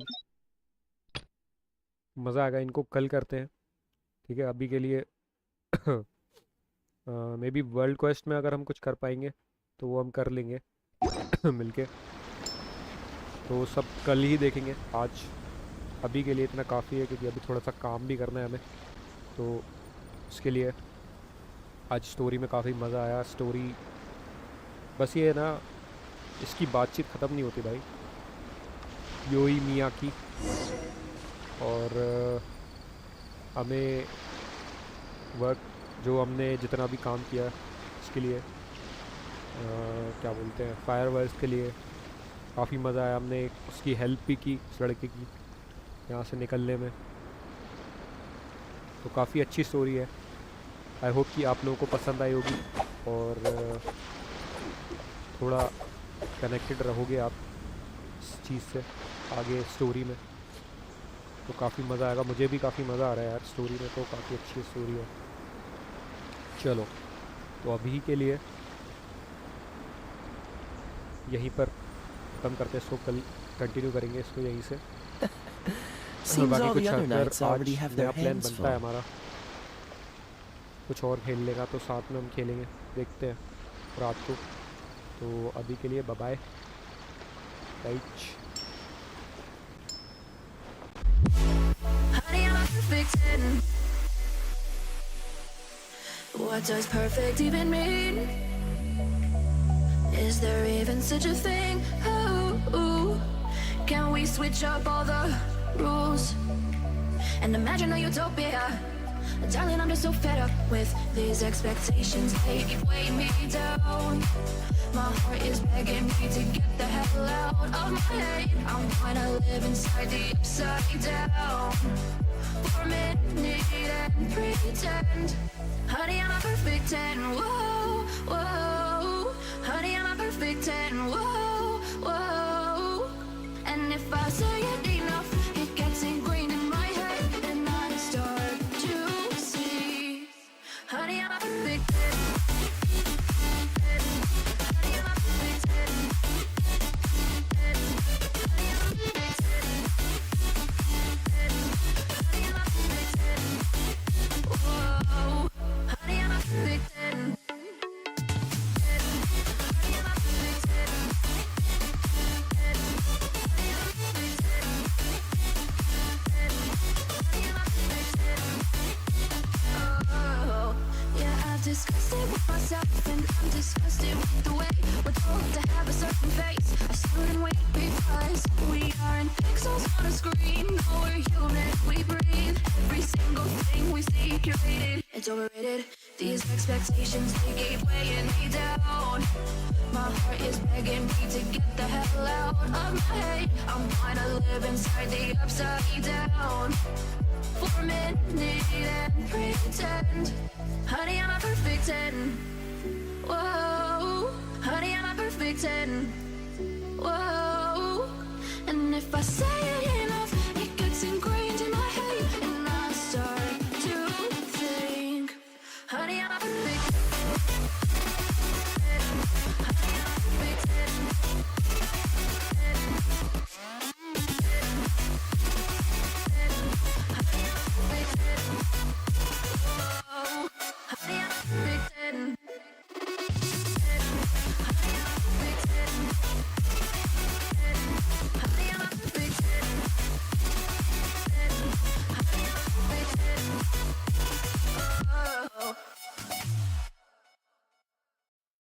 मज़ा आएगा. इनको कल करते हैं. ठीक है. अभी के लिए मे बी वर्ल्ड क्वेस्ट में अगर हम कुछ कर पाएंगे तो वो हम कर लेंगे मिलके. तो सब कल ही देखेंगे. आज अभी के लिए इतना काफ़ी है क्योंकि अभी थोड़ा सा काम भी करना है हमें. तो इसके लिए आज स्टोरी में काफ़ी मज़ा आया. स्टोरी बस ये है ना, इसकी बातचीत ख़त्म नहीं होती भाई. योइमिया की और हमें वर्क जो हमने जितना भी काम किया उसके लिए क्या बोलते हैं फायरवर्क्स के लिए काफ़ी मज़ा आया। हमने उसकी हेल्प भी की उस लड़के की यहाँ से निकलने में। तो काफ़ी अच्छी स्टोरी है। आई होप कि आप लोगों को पसंद आई होगी और थोड़ा कनेक्टेड रहोगे आप इस चीज़ से आगे स्टोरी में। तो काफ़ी मज़ा आएगा। मुझे भी काफ़ी मज़ा आ रहा है यार स्टोरी में। तो काफ़ी अच्छी स्टोरी है। चलो तो अभी के लिए यहीं पर ख़त्म करते हैं इसको। कल कंटिन्यू करेंगे इसको यहीं से। बाकी कुछ अगर आज नया प्लान बनता है हमारा कुछ और खेलने का तो साथ में हम खेलेंगे, देखते हैं रात को। तो अभी के लिए bye bye. What does perfect even mean? Is there even such a thing? Ooh, can we switch up all the rules and imagine a utopia? Darling, I'm just so fed up with these expectations. They keep weighing me down. My heart is begging me to get the hell out of my head. I'm gonna live inside the upside down for a minute and pretend. Honey, I'm a perfect 10. Whoa, whoa. Honey, I'm a perfect 10. Whoa, whoa. And if I say it enough, it gets ingrained in my head, and I start to see. Honey, I'm a perfect 10. Honey, I'm a perfect 10. Honey, I'm a perfect 10. Honey, I'm a perfect 10. Whoa. Honey, I'm a perfect 10. Disgusted with myself and I'm disgusted with the way we're told to have a certain face. I stood and wait because we aren't pixels on a screen. No, we're human, we breathe. Every single thing we see curated, it's overrated. These expectations, they keep weighing me down. My heart is begging me to get the hell out of my head. I'm gonna live inside the upside down for a minute and pretend. Honey, I'm a perfect 10. Whoa, honey, I'm a perfect 10. Whoa, and if I say it